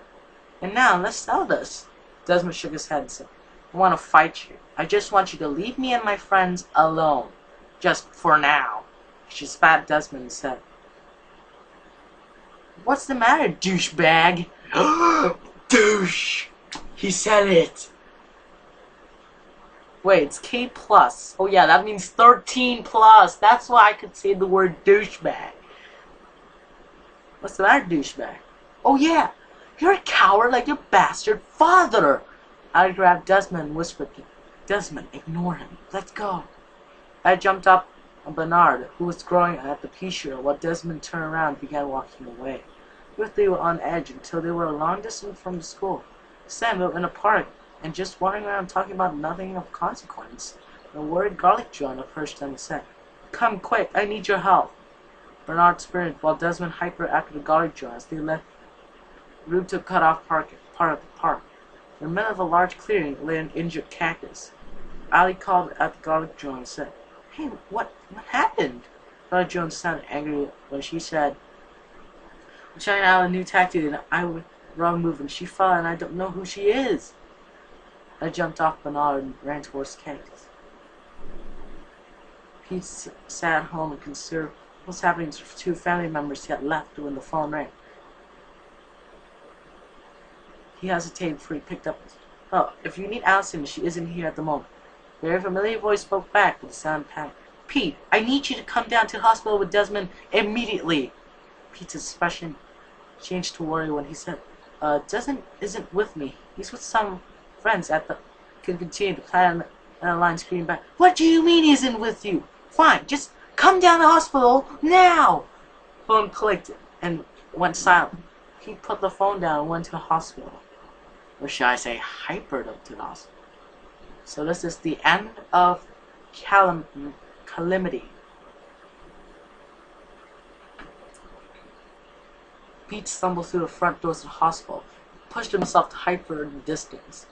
let's settle this. Desmond shook his head and said, I want to fight you. I just want you to leave me and my friends alone. Just for now. She spat at Desmond and said, What's the matter, douchebag? Douche! He said it. Wait, it's K+. Oh yeah, that means 13+. That's why I could say the word douchebag. What's the matter, douchebag? Oh yeah, you're a coward like your bastard father. I grabbed Desmond and whispered to him, Desmond, ignore him. Let's go. I jumped up on Bernard, who was growing at the pea-shooter, while Desmond turned around and began walking away. Both they were on edge until they were a long distance from the school. Sam were in a park and just wandering around talking about nothing of consequence. A worried garlic John approached them and said, Come quick, I need your help. Bernard sprinted while Desmond hyper after the garlic John as they left room to cut off part of the park. In the middle of a large clearing lay an injured cactus. Ali called at the garlic John and said, Hey, what happened? Garlic Jones sounded angry when she said, I'm trying out a new tactic and I was wrong move and she fell and I don't know who she is. I jumped off Bernard and ran towards the cactus. Pete sat at home and considered what's happening to 2 family members he had left when the phone rang. He hesitated before he picked up. Oh, if you need Allison, she isn't here at the moment. A very familiar voice spoke back with a sound of panic. Pete, I need you to come down to the hospital with Desmond immediately. Pete's expression changed to worry when he said, Desmond isn't with me. He's with some friends at the... Could continue to plan and a line screamed back, What do you mean he isn't with you? Fine, just come down to the hospital now. Phone clicked and went silent. Pete put the phone down and went to the hospital. Or should I say hypered up to the hospital. So this is the end of Calamity. Pete stumbled through the front doors of the hospital, pushed himself to hyper in the distance.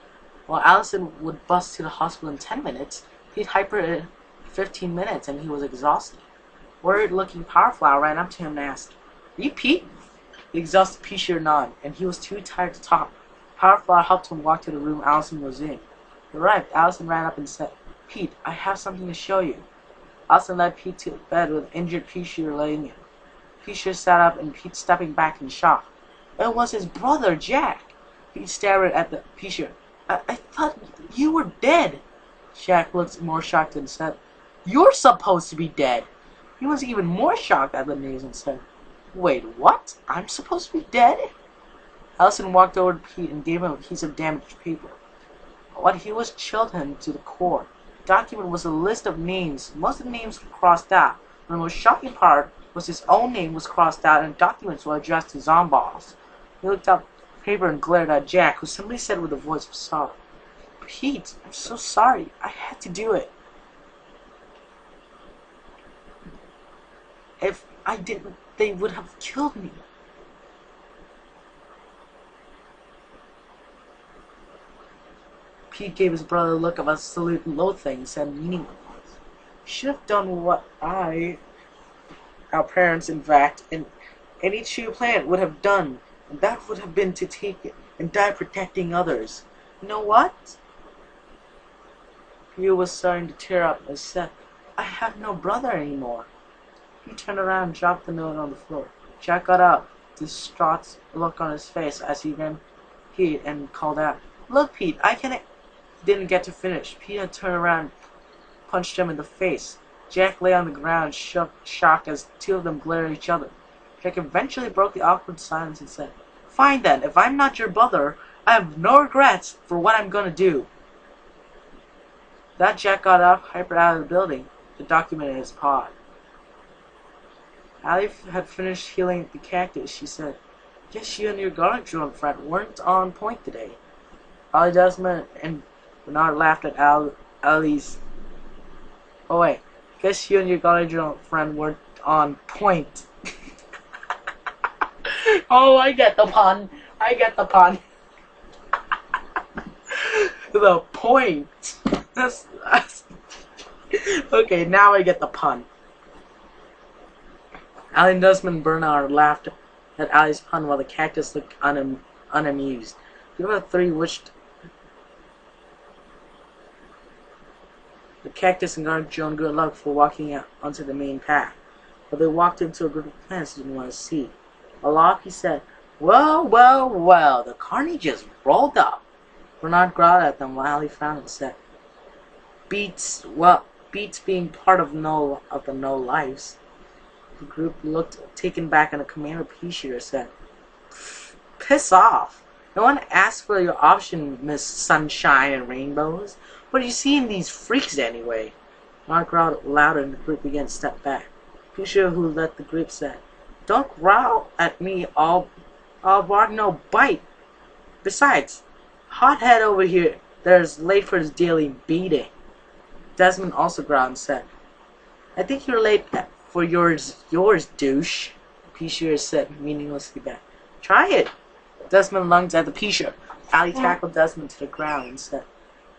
While Allison would bust to the hospital in 10 minutes, Pete hypered in 15 minutes and he was exhausted. Worried-looking Powerflower ran up to him and asked, "Are you Pete?" The exhausted Pete nodded, and he was too tired to talk. Powerflower helped him walk to the room Allison was in. He arrived. Allison ran up and said, "Pete, I have something to show you." Allison led Pete to the bed with injured Pete laying in. Pete sat up and Pete stepping back in shock. It was his brother, Jack. Pete stared at the Pete. I thought you were dead." Jack looked more shocked and said, "You're supposed to be dead." He was even more shocked at the news and said, "Wait, what? I'm supposed to be dead?" Allison walked over to Pete and gave him a piece of damaged paper. What he was chilled him to the core. The document was a list of names. Most of the names were crossed out. The most shocking part was his own name was crossed out and documents were addressed to Zomboss. He looked up the paper and glared at Jack, who simply said with a voice of sorrow, "Pete, I'm so sorry. I had to do it. If I didn't, they would have killed me." Pete gave his brother a look of absolute loathing and said meaningly, "You should have done what our parents, in fact, and any true parent would have done, and that would have been to take it and die protecting others. You know what?" Pete was starting to tear up and said, "I have no brother anymore." He turned around and dropped the note on the floor. Jack got up, distraught look on his face as he ran Pete and called out, "Look, Pete, I can't." He didn't get to finish. Pete had turned around and punched him in the face. Jack lay on the ground, shocked as the two of them glared at each other. Jack eventually broke the awkward silence and said, "Fine then, if I'm not your brother, I have no regrets for what I'm gonna do." That Jack got up, hypered out of the building, the document in his paw. Allie had finished healing the cactus. She said, "Guess you and your garlic drone friend weren't on point today." Allie, Desmond, and Bernard laughed at Allie's. "Oh wait, guess you and your garlic drone friend weren't on point." Oh, I get the pun. I get the pun. The point. That's okay, now I get the pun. Allie, Desmond, and Bernard laughed at Allie's pun while the cactus looked unamused. The other three wished the cactus and garlic drone good luck for walking out onto the main path, but they walked into a group of plants they didn't want to see. Aloft, he said, "Well, well, well, the carnage just rolled up." Bernard growled at them while Allie frowned and said, beats being part of the no lives." The group looked taken back, and the commander P-shooter said, "Piss off. No one asked for your option, Miss Sunshine and Rainbows. What do you see in these freaks anyway?" Mark growled louder and the group began to step back. P-shooter, who led the group, said, "Don't growl at me, all bark no bite. Besides, hothead over here there's late for his daily beating." Desmond also growled and said, "I think you're late for yours, douche." P-shooter said meaninglessly back, "Try it." Desmond lunged at the P-shooter. Allie tackled Desmond to the ground and said,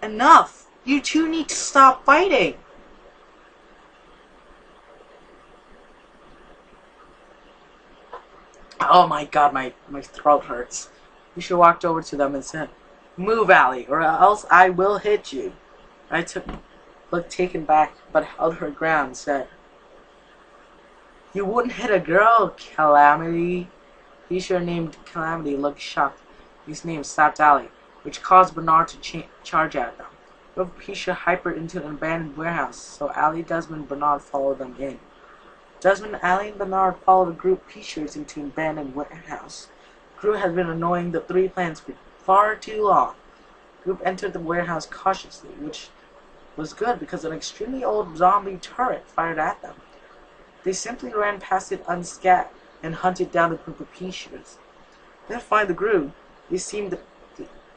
"Enough! You two need to stop fighting." Oh my god, my throat hurts. P-shooter walked over to them and said, "Move, Allie, or else I will hit you." I looked taken back, but held her ground and said, "You wouldn't hit a girl, Calamity." P-shooter named Calamity looked shocked. His name slapped Allie, which caused Bernard to charge at them. Both P-shooter hypered into an abandoned warehouse, so Allie, Desmond, and Bernard followed them in. Desmond, Allie, and Bernard followed a group of P-shooters into an abandoned warehouse. The group had been annoying the three plants for far too long. The group entered the warehouse cautiously, which was good because an extremely old zombie turret fired at them. They simply ran past it unscathed and hunted down the group of P-shooters. They didn't find the group. They seemed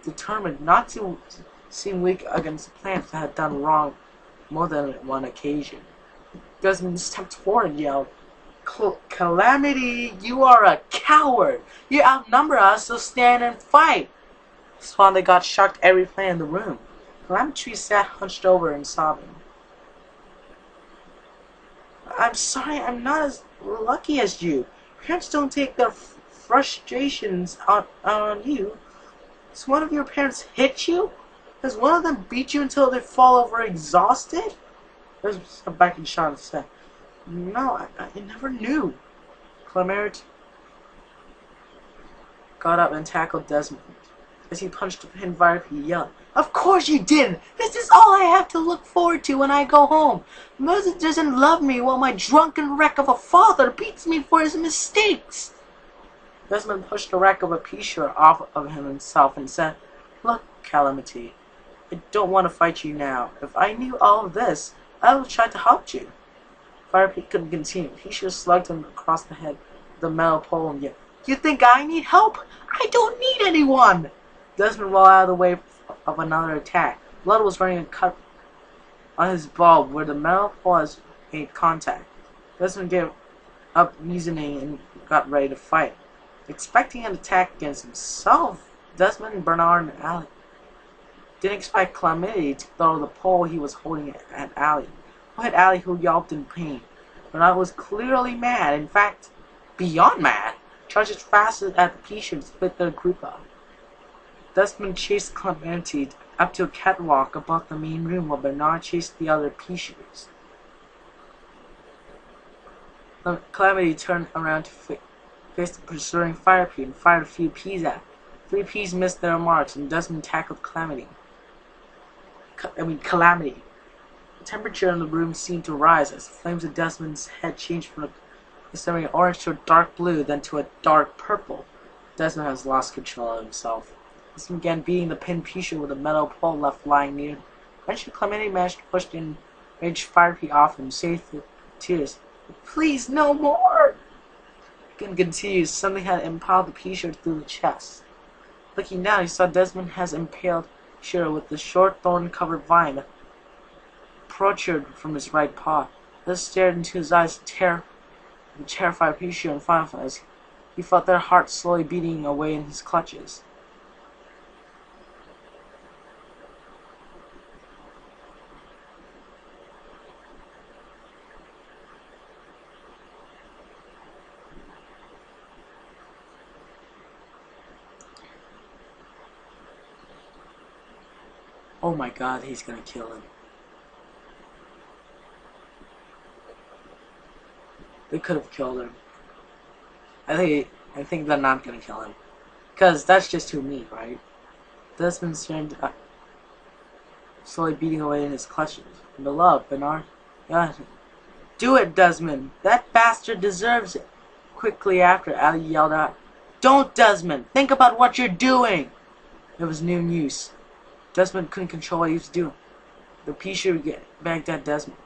determined not to seemed weak against the plans that had done wrong more than one occasion. Desmond stepped forward and yelled, Calamity, you are a coward! You outnumber us, so stand and fight! Swan they got shocked every plan in the room. Calamity sat hunched over and sobbing. I'm sorry, I'm not as lucky as you. Parents don't take their frustrations on you. Does one of your parents hit you? Does one of them beat you until they fall over exhausted? There's a back and shot and said, No, I never knew. Clement got up and tackled Desmond. As he punched the pin fire, he yelled, Of course you didn't! This is all I have to look forward to when I go home. Moses doesn't love me while my drunken wreck of a father beats me for his mistakes. Desmond pushed the wreck of a pea-shooter off of himself and said, Look, Calamity, I don't want to fight you now. If I knew all of this, I would try to help you. Firepeak couldn't continue. Pea-shooter slugged him across the head with a metal pole and yelled, You think I need help? I don't need anyone! Desmond rolled out of the way of another attack. Blood was running a cut on his bulb where the metal pole made contact. Desmond gave up reasoning and got ready to fight. Expecting an attack against himself, Desmond, Bernard, and Allie didn't expect Calamity to throw the pole he was holding at Allie. Who hit Allie, who yelped in pain. Bernard was clearly mad, in fact, beyond mad, charged as fast as the pea-shooter to split their group up. Desmond chased Calamity up to a catwalk above the main room while Bernard chased the other pea-shooters. Calamity turned around to face the pursuing Firepeak and fired a few peas at it. 3 peas missed their marks and Desmond tackled Calamity. Calamity. The temperature in the room seemed to rise as the flames of Desmond's head changed from an orange to a dark blue, then to a dark purple. Desmond has lost control of himself. Desmond began beating the pinned pea-shooter with a metal pole left lying near him. Eventually, Calamity managed to push the enraged Firepeak off him, saved with tears. Please, no more! He couldn't continue. Something had impaled the pea-shooter through the chest. Looking down, he saw Desmond has impaled the shooter with the short thorn-covered vine that protruded from his right paw. This stared into his eyes, the terrified pea-shooter in front of him as he felt their hearts slowly beating away in his clutches. Oh my god, he's gonna kill him. They could have killed him. I think they're not gonna kill him. Because that's just too mean, right? Desmond turned slowly beating away in his clutches. Beloved, Bernard. God. Do it, Desmond! That bastard deserves it! Quickly after, Allie yelled out, Don't, Desmond! Think about what you're doing! It was no use. Desmond couldn't control what he was doing. The pea-shooter begged at Desmond.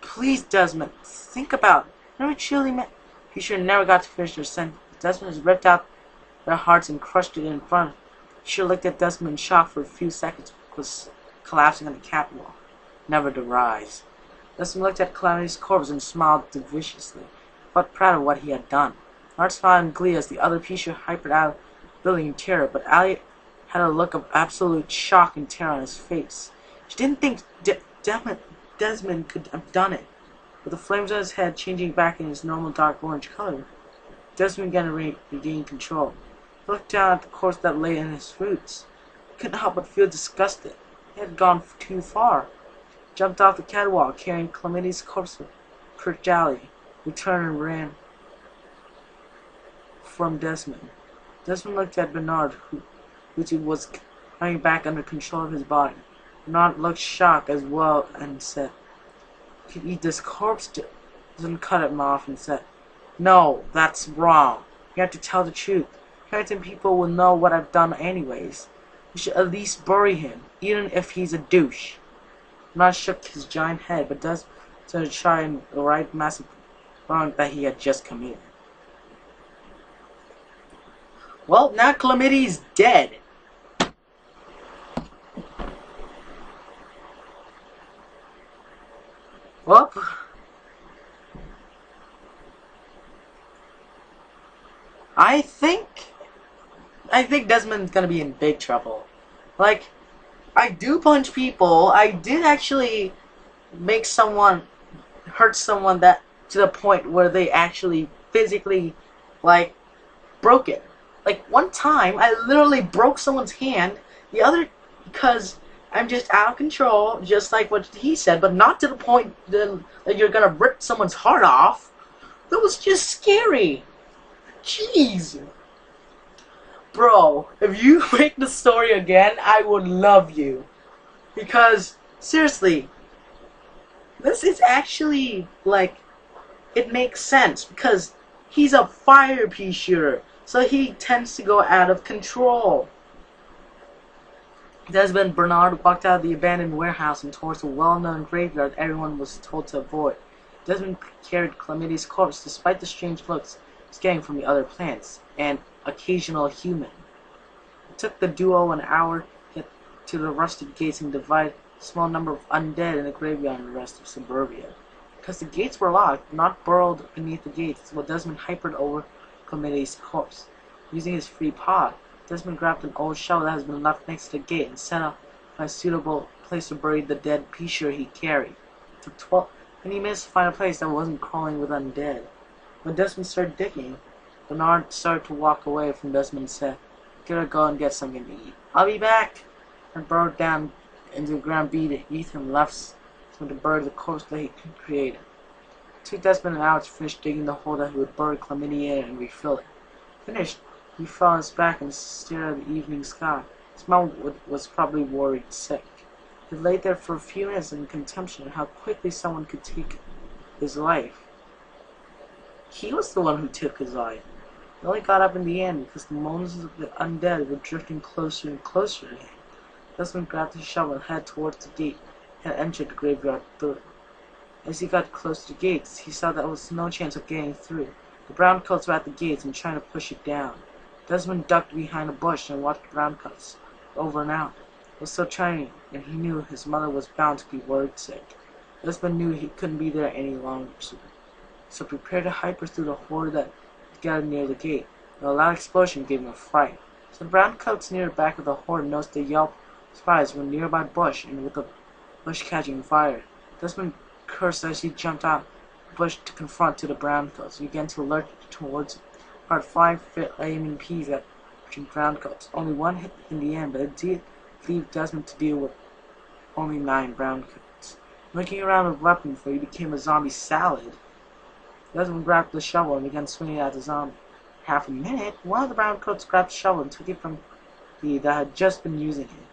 Please, Desmond, think about it. Never truly meant. Pea-shooter never got to finish their sentence. Desmond has ripped out their hearts and crushed it in front of him. Pea-shooter looked at Desmond in shock for a few seconds, was collapsing on the catwalk, never to rise. Desmond looked at Calamity's corpse and smiled viciously, but proud of what he had done. Bernard smiled in glee as the other pea-shooter hypered out of the building in terror, but Allie had a look of absolute shock and terror on his face. She didn't think Desmond could have done it. With the flames on his head changing back in his normal dark orange color, Desmond began to regain control. He looked down at the corpse that lay in his roots. He couldn't help but feel disgusted. He had gone too far. He jumped off the catwalk, carrying Calamity's corpse with Kurt Alley, who turned and ran from Desmond. Desmond looked at Bernard, who was coming back under control of his body. Bernard looked shocked as well and said, You can eat this corpse? Doesn't cut him off and said, No, that's wrong. You have to tell the truth. Puritan people will know what I've done anyways. We should at least bury him, even if he's a douche. Bernard shook his giant head, but does to try and right massive wrong that he had just committed. Well, now Calamity's dead. Well, I think Desmond's gonna be in big trouble. Like, I do punch people. I did actually make someone hurt someone that to the point where they actually physically like broke it. Like one time, I literally broke someone's hand. The other, because I'm just out of control, just like what he said, but not to the point that you're gonna rip someone's heart off. That was just scary. Jeez. Bro, if you make the story again, I would love you. Because, seriously, this is actually, like, it makes sense. Because he's a fire pea shooter. So he tends to go out of control. Desmond Bernard walked out of the abandoned warehouse and towards a well-known graveyard everyone was told to avoid. Desmond carried Chlamydia's corpse despite the strange looks he was getting from the other plants and occasional human. It took the duo an hour to get to the rusted gates and divide a small number of undead in the graveyard and the rest of suburbia. Because the gates were locked, not burrowed beneath the gates, while Desmond hypered over Chlamydia's corpse. Using his free paw, Desmond grabbed an old shovel that has been left next to the gate and set up a suitable place to bury the dead pea-shooter he carried. It took 12, and he managed to find a place that wasn't crawling with undead. When Desmond started digging, Bernard started to walk away from Desmond and said, "Gotta go and get something to eat. I'll be back," and burrowed down into the ground beneath him and left him to bury the corpse that he created. It took Desmond an hour to finish digging the hole that he would bury Chlamydia in and refill it. Finished, he fell on his back and stared at the evening sky. His mom was probably worried sick. He lay there for a few minutes in contemplation at how quickly someone could take his life. He was the one who took his life. He only got up in the end because the moans of the undead were drifting closer and closer to him. Desmond grabbed his shovel and headed towards the gate and entered the graveyard through it. As he got close to the gates, he saw there was no chance of getting through. The browncoats were at the gates and trying to push it down. Desmond ducked behind a bush and watched the browncoats over and out. He was still trying, and he knew his mother was bound to be worried sick. Desmond knew he couldn't be there any longer, so prepared to hyper through the horde that gathered near the gate. A loud explosion gave him a fright. So the browncoats near the back of the horde noticed a yelp of surprise from a nearby bush, and with the bush catching fire, Desmond cursed as he jumped out the bush to confront the browncoats. He began to lurch towards him. Fired 5 flaming peas at browncoats. Only one hit in the end, but it did leave Desmond to deal with only 9 browncoats. Looking around with a weapon before he became a zombie salad, Desmond grabbed the shovel and began swinging at the zombie. Half a minute, one of the browncoats grabbed the shovel and took it from the that had just been using it.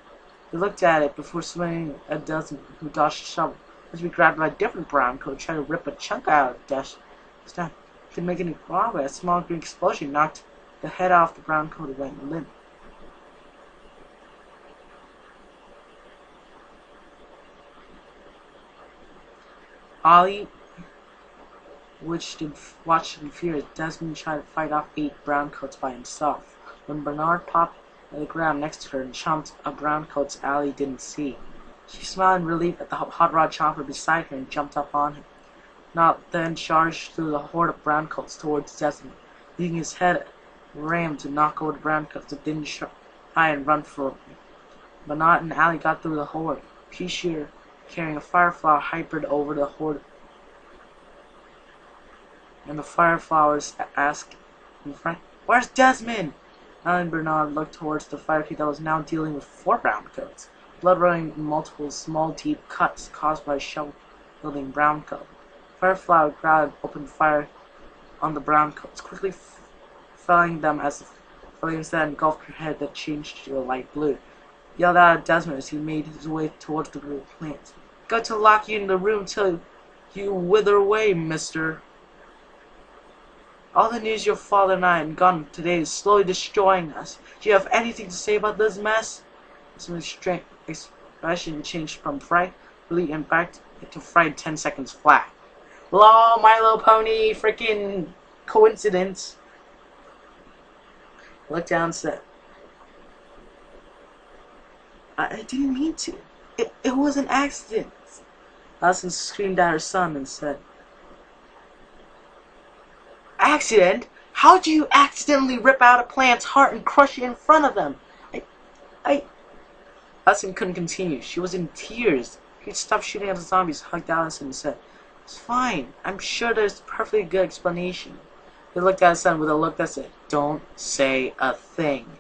He looked at it before swinging at Desmond, who dodged the shovel. As we grabbed by a different browncoat, trying to rip a chunk out of the dash. To make any progress, a small green explosion knocked the head off the browncoat and went limp. Ollie watched in fear as Desmond tried to fight off 8 browncoats by himself. When Bernard popped at the ground next to her and chomped a browncoats Allie didn't see, she smiled in relief at the hot rod chomper beside her and jumped up on him. Not then charged through the horde of browncoats towards Desmond, leaving his head rammed to knock over the browncoats that didn't try and run for him. Bernard and Allie got through the horde. Pea-shooter, carrying a fireflower, hypered over the horde, and the fireflowers asked in front, "Where's Desmond?" Allie and Bernard looked towards the fire pit that was now dealing with 4 browncoats, blood running in multiple small deep cuts caused by a shovel-wielding browncoat. Fireflower crowd opened fire on the browncoats, quickly felling them as the flames that engulfed her head that changed to a light blue. He yelled out at Desmond as he made his way towards the group of plants. "Got to lock you in the room till you wither away, mister. All the news your father and I had gotten today is slowly destroying us. Do you have anything to say about this mess?" Desmond's strange expression changed from fright, relief, and back to fright 10 seconds flat. "Law, My Little Pony, freaking coincidence." Looked down and said, I didn't mean to. It was an accident." Allison screamed at her son and said, "Accident? How'd you accidentally rip out a plant's heart and crush it in front of them? I... Allison couldn't continue. She was in tears. Pete stopped shooting at the zombies, hugged Allison, and said, "It's fine. I'm sure there's a perfectly good explanation." He looked at his son with a look that said, "Don't say a thing."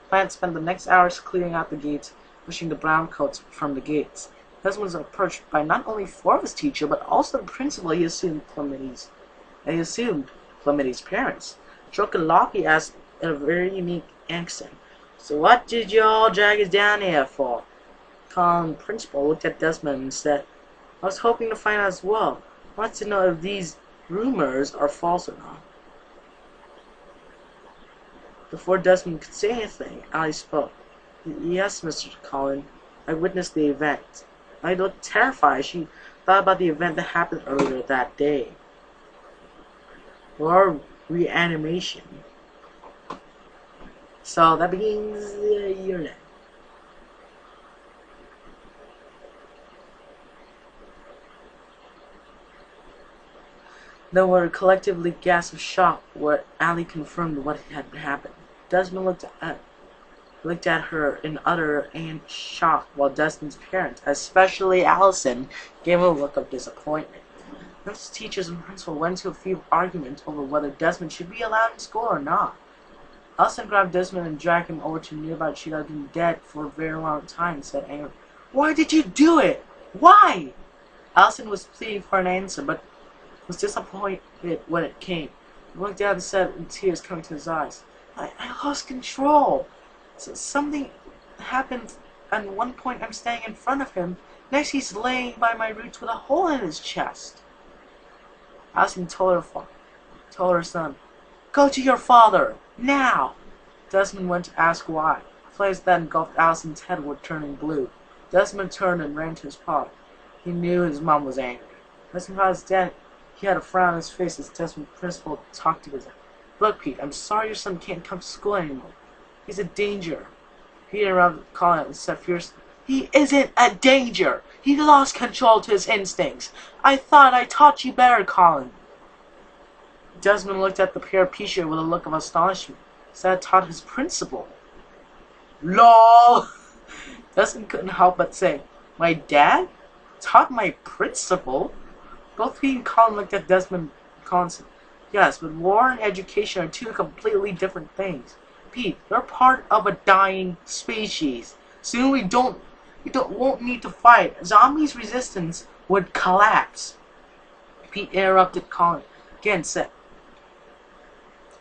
Plant spent the next hours clearing out the gates, pushing the brown coats from the gates. Desmond was approached by not only four of his teacher, but also the principal he assumed Clementi's parents. Drunken Lockie asked in a very unique accent, "So what did you all drag us down here for?" Colin principal looked at Desmond and said, "I was hoping to find out as well. I want to know if these rumors are false or not." Before Desmond could say anything, Allie spoke. "Yes, Mr. Colin, I witnessed the event." I looked terrified. She thought about the event that happened earlier that day. Or reanimation. So that begins the unit. There were collectively gasps of shock where Allie confirmed what had happened. Desmond looked at her in utter and shock, while Desmond's parents, especially Allison, gave a look of disappointment. Most teachers and principal went into a few arguments over whether Desmond should be allowed in school or not. Allison grabbed Desmond and dragged him over to nearby. She had been dead for a very long time and said angrily, "Why did you do it? Why?" Allison was pleading for an answer, but was disappointed when it came. He looked down and said, with tears coming to his eyes, I lost control. So something happened, and at one point I'm standing in front of him. Next he's laying by my roots with a hole in his chest." Allison told her son, "Go to your father, now!" Desmond went to ask why. Flames that engulfed Allison's head were turning blue. Desmond turned and ran to his father. He knew his mom was angry. Desmond was dead. He had a frown on his face as Desmond's principal talked to his son. "Look, Pete, I'm sorry your son can't come to school anymore. He's a danger." Pete interrupted, calling out and said fiercely, "He isn't a danger! He lost control to his instincts. I thought I taught you better, Colin." Desmond looked at the pair of teacher with a look of astonishment. Said taught his principal. LOL! Desmond couldn't help but say, "My dad taught my principal?" Both Pete and Colin looked at Desmond and Colin said, "Yes, but war and education are two completely different things. Pete, you're part of a dying species. Soon we won't need to fight. Zombies' resistance would collapse." Pete interrupted Colin again, said,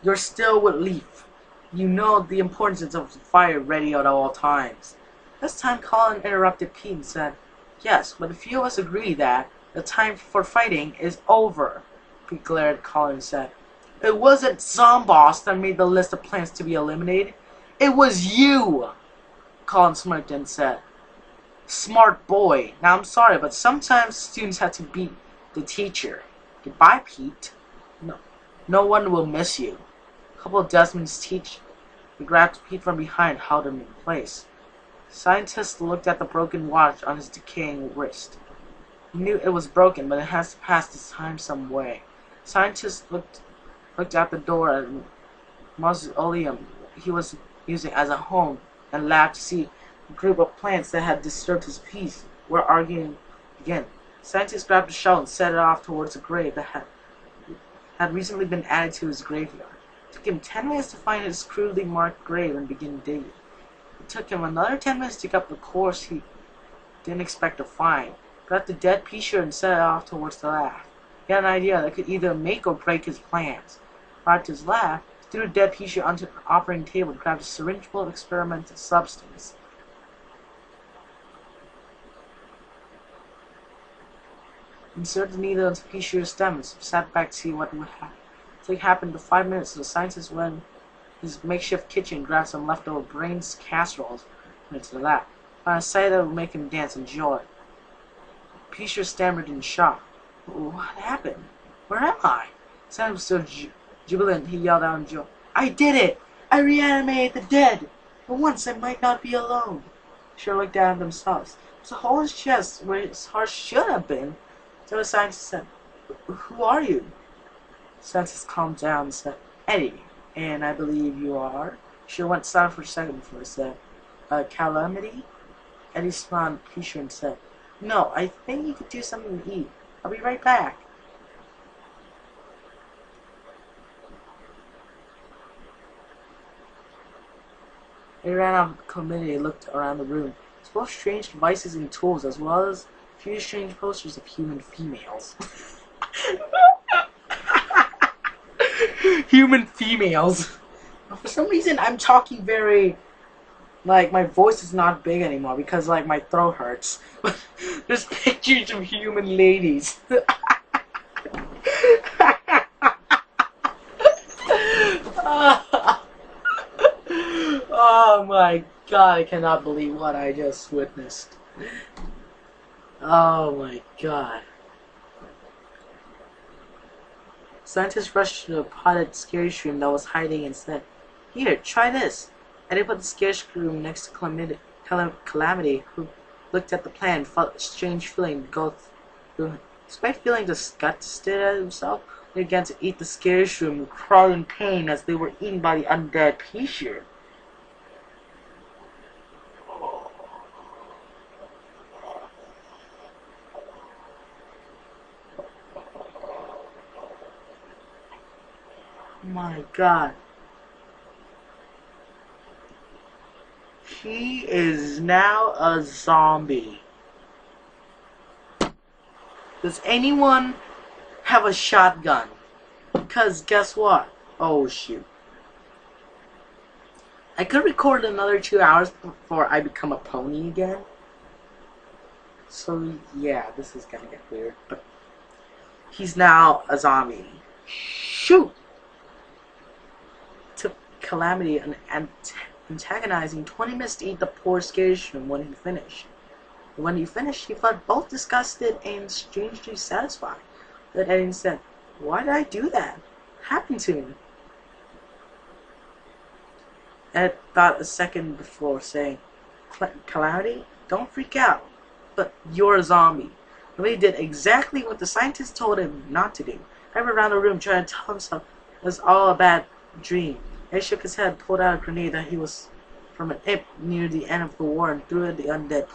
"You're still with Leaf. You know the importance of fire ready at all times." This time Colin interrupted Pete and said, "Yes, but a few of us agree that the time for fighting is over." Pete glared at Colin and said, "It wasn't Zomboss that made the list of plants to be eliminated. It was you." Colin smirked and said, "Smart boy. Now I'm sorry, but sometimes students have to beat the teacher. Goodbye, Pete. No one will miss you." A couple of Desmond's teachers grabbed Pete from behind and held him in place. Scientists looked at the broken watch on his decaying wrist. He knew it was broken, but it has to pass this time some way. Scientists looked out the door at the mausoleum he was using as a home and laughed to see a group of plants that had disturbed his peace were arguing again. Scientists grabbed a shovel and set it off towards a grave that had recently been added to his graveyard. It took him 10 minutes to find his crudely marked grave and begin digging. It took him another 10 minutes to dig up the course he didn't expect to find. Got the dead pea-shooter and set it off towards the lab. He had an idea that could either make or break his plans. Prior to his lab, he threw the dead pea-shooter onto the operating table and grabbed a syringe full of experimental substance. Inserted the needle into the pea-shooter's stem and sat back to see what would happen. It happened in 5 minutes, so the scientist went in his makeshift kitchen and grabbed some leftover brains casseroles and went to the lab. Found a sight that would make him dance in joy. Pea-shooter stammered in shock. "What happened? Where am I?" Sam was so jubilant he yelled out in joy, "I did it! I reanimated the dead! For once I might not be alone." Sure looked down at themselves. There was a hole in his chest where his heart should have been. So the scientist said, "Who are you?" The scientist calmed down and said, "Eddie, and I believe you are." She went silent for a second before he said, "Calamity?" Eddie smiled at Keisha and said, "No, I think you could do something to eat. I'll be right back." They ran out of the committee and looked around the room. It's full of strange devices and tools, as well as a few strange posters of human females. Human females. For some reason, I'm talking very... Like, my voice is not big anymore because, like, my throat hurts. There's pictures of human ladies. Oh my god, I cannot believe what I just witnessed. Oh my god. Scientists rushed to a potted scary shroom that was hiding and said, "Here, try this." And they put the scary shroom next to Calamity, who looked at the plan, felt a strange feeling go through him. Despite feeling disgusted at himself, they began to eat the scary shroom and crawled in pain as they were eaten by the undead Peasure. My god. He is now a zombie. Does anyone have a shotgun? Because guess what? Oh shoot. I could record another 2 hours before I become a pony again. So yeah, this is gonna get weird. But he's now a zombie. Shoot! Took Calamity and antagonizing 20 minutes to eat the poor scary shroom when he finished. When he finished, he felt both disgusted and strangely satisfied. Then Eddie said, "Why did I do that? What happened to me?" Ed thought a second before saying, "Calamity, don't freak out, but you're a zombie." And he did exactly what the scientist told him not to do. He ran around the room trying to tell himself it was all a bad dream. He shook his head, pulled out a grenade that he was from an imp near the end of the war, and threw it at the undead.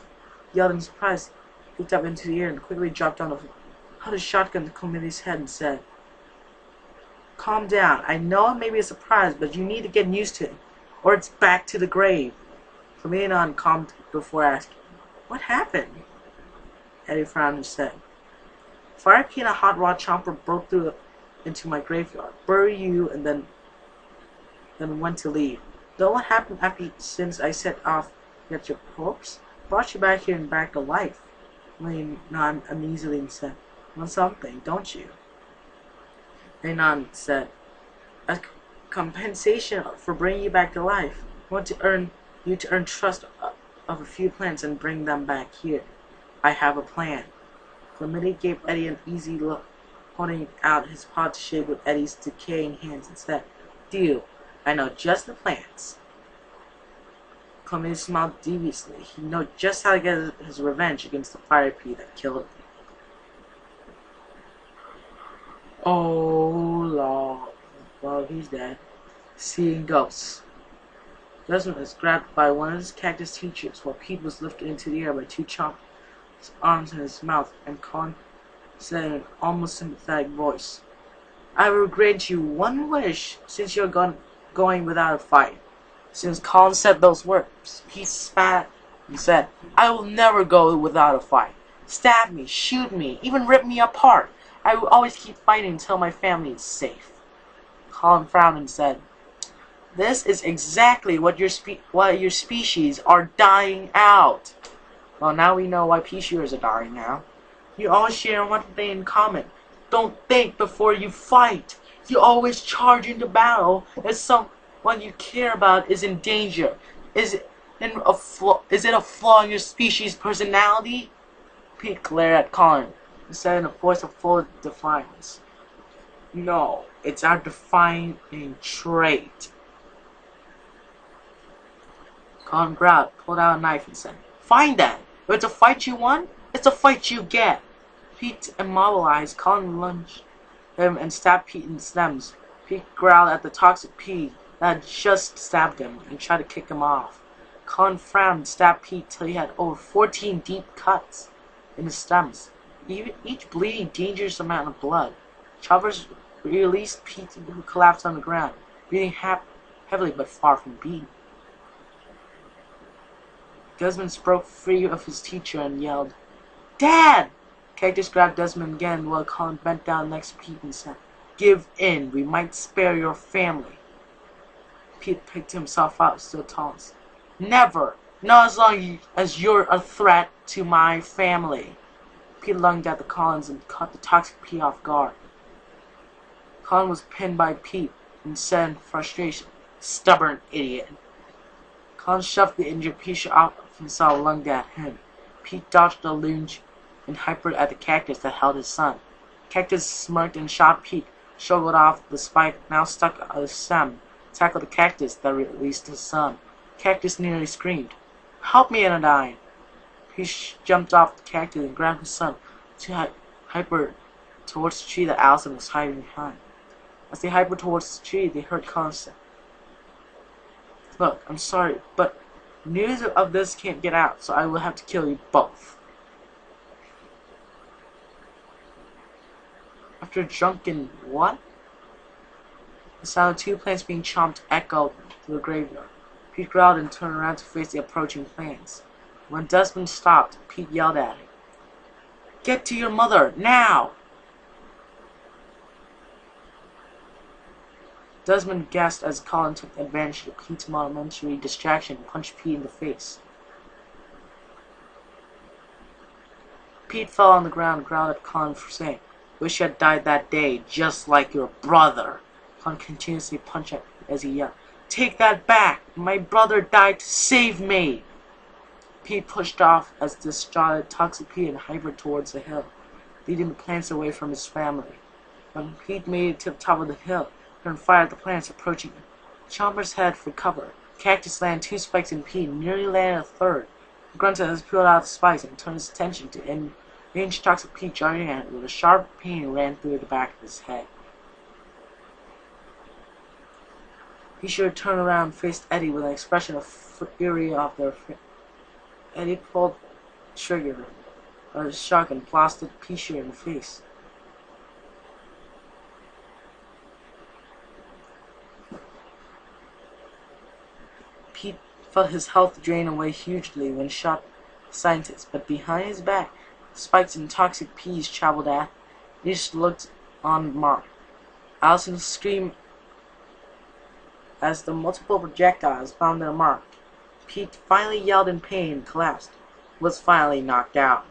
He yelled in surprise, looked up into the air, and quickly dropped down, held his shotgun to Committee's head, and said, "Calm down. I know it may be a surprise, but you need to get used to it, or it's back to the grave." Committee calmed before asking, "What happened?" Eddie frowned and said, "Fire Key and a hot rod chomper broke through into my graveyard, bury you, and then went to leave. Though what happened after since I set off to get your corpse? Brought you back here and back to life." Lane nodded uneasily and said, "Want something, don't you?" Lane said, "As compensation for bringing you back to life, I want to earn trust of a few plants and bring them back here. I have a plan." Clementi gave Eddie an easy look, holding out his paw to shake with Eddie's decaying hands, and said, "Deal. I know just the plans." Clementi smiled deviously. He knew just how to get his revenge against the fire pea that killed him. Oh Lord. Well, he's dead. Seeing ghosts. Desmond was grabbed by one of his cactus teachers while Pete was lifted into the air by two chomps, his arms in his mouth, and Con said in an almost sympathetic voice, "I will grant you one wish since you're going without a fight." Since Colin said those words, Pete spat and said, "I will never go without a fight. Stab me, shoot me, even rip me apart. I will always keep fighting until my family is safe." Colin frowned and said, "This is exactly what your species are dying out." Well, now we know why Peashooters are dying now. You all share one thing in common. Don't think before you fight. You always charge into battle as someone you care about is in danger. Is it a flaw in your species' personality? Pete glared at Colin and said in a voice of full defiance, "No, it's our defining trait." Colin growled, pulled out a knife, and said, "Fine then. If it's a fight you want, it's a fight you get." Pete, immobilized, Colin lunged him and stabbed Pete in the stems. Pete growled at the toxic Pete that had just stabbed him and tried to kick him off. Colin frowned and stabbed Pete till he had over 14 deep cuts in his stems, each bleeding dangerous amount of blood. Choppers released Pete, who collapsed on the ground, breathing heavily but far from beaten. Desmond broke free of his teacher and yelled, "Dad!" Cactus grabbed Desmond again while Colin bent down next to Pete and said, "Give in, we might spare your family." Pete picked himself up, still tall. "Never! Not as long as you're a threat to my family." Pete lunged at the Collins and caught the toxic Pete off guard. Colin was pinned by Pete and said in frustration, "Stubborn idiot." Colin shoved the injured Pete off himself and lunged at him. Pete dodged a lunge and hypered at the cactus that held his son. Cactus smirked and shot Pete, struggled off the spike now stuck on his stem, tackled the cactus that released his son. Cactus nearly screamed, "Help me, Anodyne!" Pete jumped off the cactus and grabbed his son to hyper towards the tree that Allison was hiding behind. As they hypered towards the tree, they heard Colin say, "Look, I'm sorry, but news of this can't get out, so I will have to kill you both." After a drunken what? The sound of two plants being chomped echoed through the graveyard. Pete growled and turned around to face the approaching plants. When Desmond stopped, Pete yelled at him, "Get to your mother, now!" Desmond gasped as Colin took advantage of Pete's momentary distraction and punched Pete in the face. Pete fell on the ground and growled at Colin for saying, "Wish you had died that day, just like your brother." Colin continuously punched at Pete as he yelled, "Take that back! My brother died to save me!" Pete pushed off as distraught toxic Pete and hypered towards the hill, leading the plants away from his family. When Pete made it to the top of the hill, he turned fire at the plants approaching him. Chompers head for cover. Cactus landed 2 spikes in Pete and nearly landed a third. He grunted as he peeled out the spikes and turned his attention to enraged toxic Pete charging at him with a sharp pain ran through the back of his head. He should have turned around and faced Eddie with an expression of fury off their face. Eddie pulled the trigger of his shock and blasted Pisher in the face. Pete felt his health drain away hugely when shot the scientist, but behind his back, spikes and toxic peas traveled at. Each looked unmarked. Allison screamed as the multiple projectiles found their mark. Pete finally yelled in pain and collapsed. He was finally knocked out.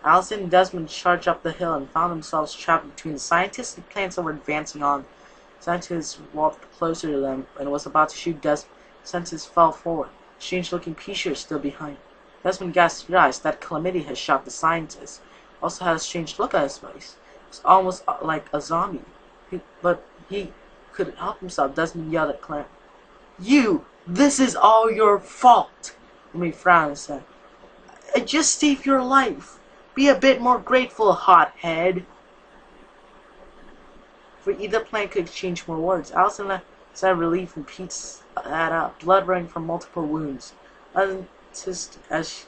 Allison and Desmond charged up the hill and found themselves trapped between the scientists and plants that were advancing on. The scientist walked closer to them and was about to shoot Desmond. The scientist fell forward. Strange-looking Pisher still behind. Desmond gasped, realized that Calamity had shot the scientist. Also had a strange look on his face. It was almost like a zombie. But he couldn't help himself. Desmond yelled at Calamity, "You! This is all your fault!" Calamity frowned and said, "I just saved your life. Be a bit more grateful, hothead." For either plant could exchange more words. Allison sighed relief and Pete had blood running from multiple wounds. As she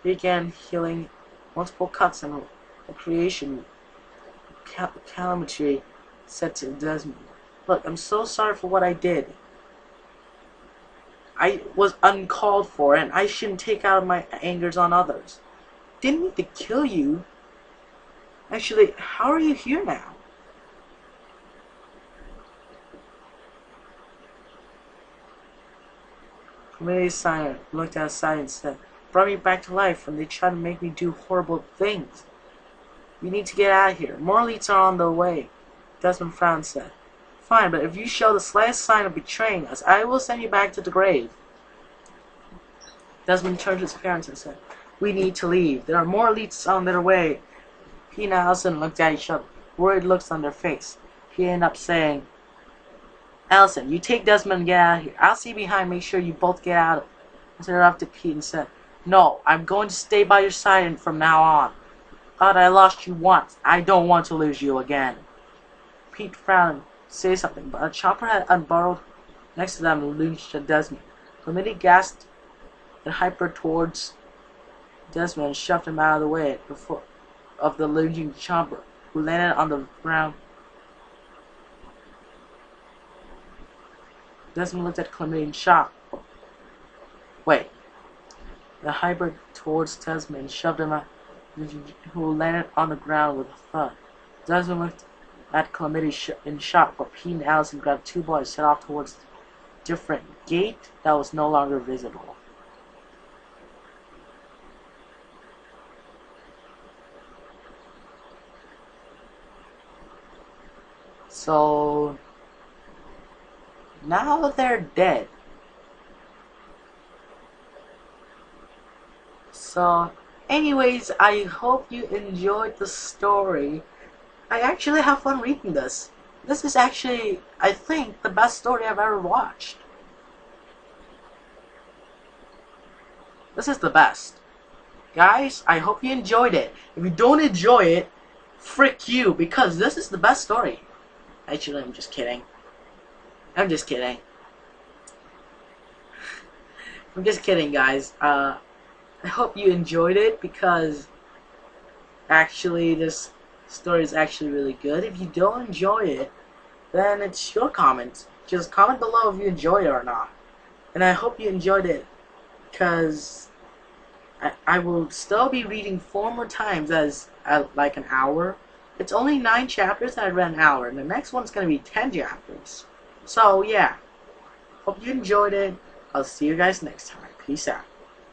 began healing multiple cuts and a creation, Calamity said to Desmond, "Look, I'm so sorry for what I did. I was uncalled for, and I shouldn't take out my angers on others. Didn't mean to kill you. Actually, how are you here now?" Committee signer looked outside and said, "Brought me back to life and they tried to make me do horrible things. We need to get out of here. More elites are on the way." Desmond frowned and said, "Fine, but if you show the slightest sign of betraying us, I will send you back to the grave." Desmond turned to his parents and said, "We need to leave. There are more elites on their way." He and Allison looked at each other, worried looks on their face. He ended up saying, "Allison, you take Desmond and get out of here. I'll stay behind, make sure you both get out of it." He interrupted Pete and said, "No, I'm going to stay by your side from now on." Thought I lost you once. I don't want to lose you again. Pete frowned, say something, but a chopper had unburrowed next to them and lunged at Desmond. Clementi gasped and hypered towards Desmond and shoved him out of the way of the lunging chopper, who landed on the ground. Desmond looked at Clementi in shock. Wait. The hypered towards Desmond and shoved him out, who landed on the ground with a thud. Desmond looked at Clementi in shock, but Pete and Allison grabbed two boys and set off towards a different gate that was no longer visible. So now they're dead. So anyways, I hope you enjoyed the story. I actually have fun reading this. This is actually, I think, the best story I've ever watched. This is the best. Guys, I hope you enjoyed it. If you don't enjoy it, frick you, because this is the best story. Actually, I'm just kidding. I'm just kidding. I'm just kidding, guys. I hope you enjoyed it, because actually this story is actually really good. If you don't enjoy it, then it's your comment. Just comment below if you enjoy it or not. And I hope you enjoyed it, because I will still be reading 4 more times as like an hour. It's only 9 chapters and I read an hour, and the next one's gonna be 10 chapters. So yeah, hope you enjoyed it. I'll see you guys next time. Peace out.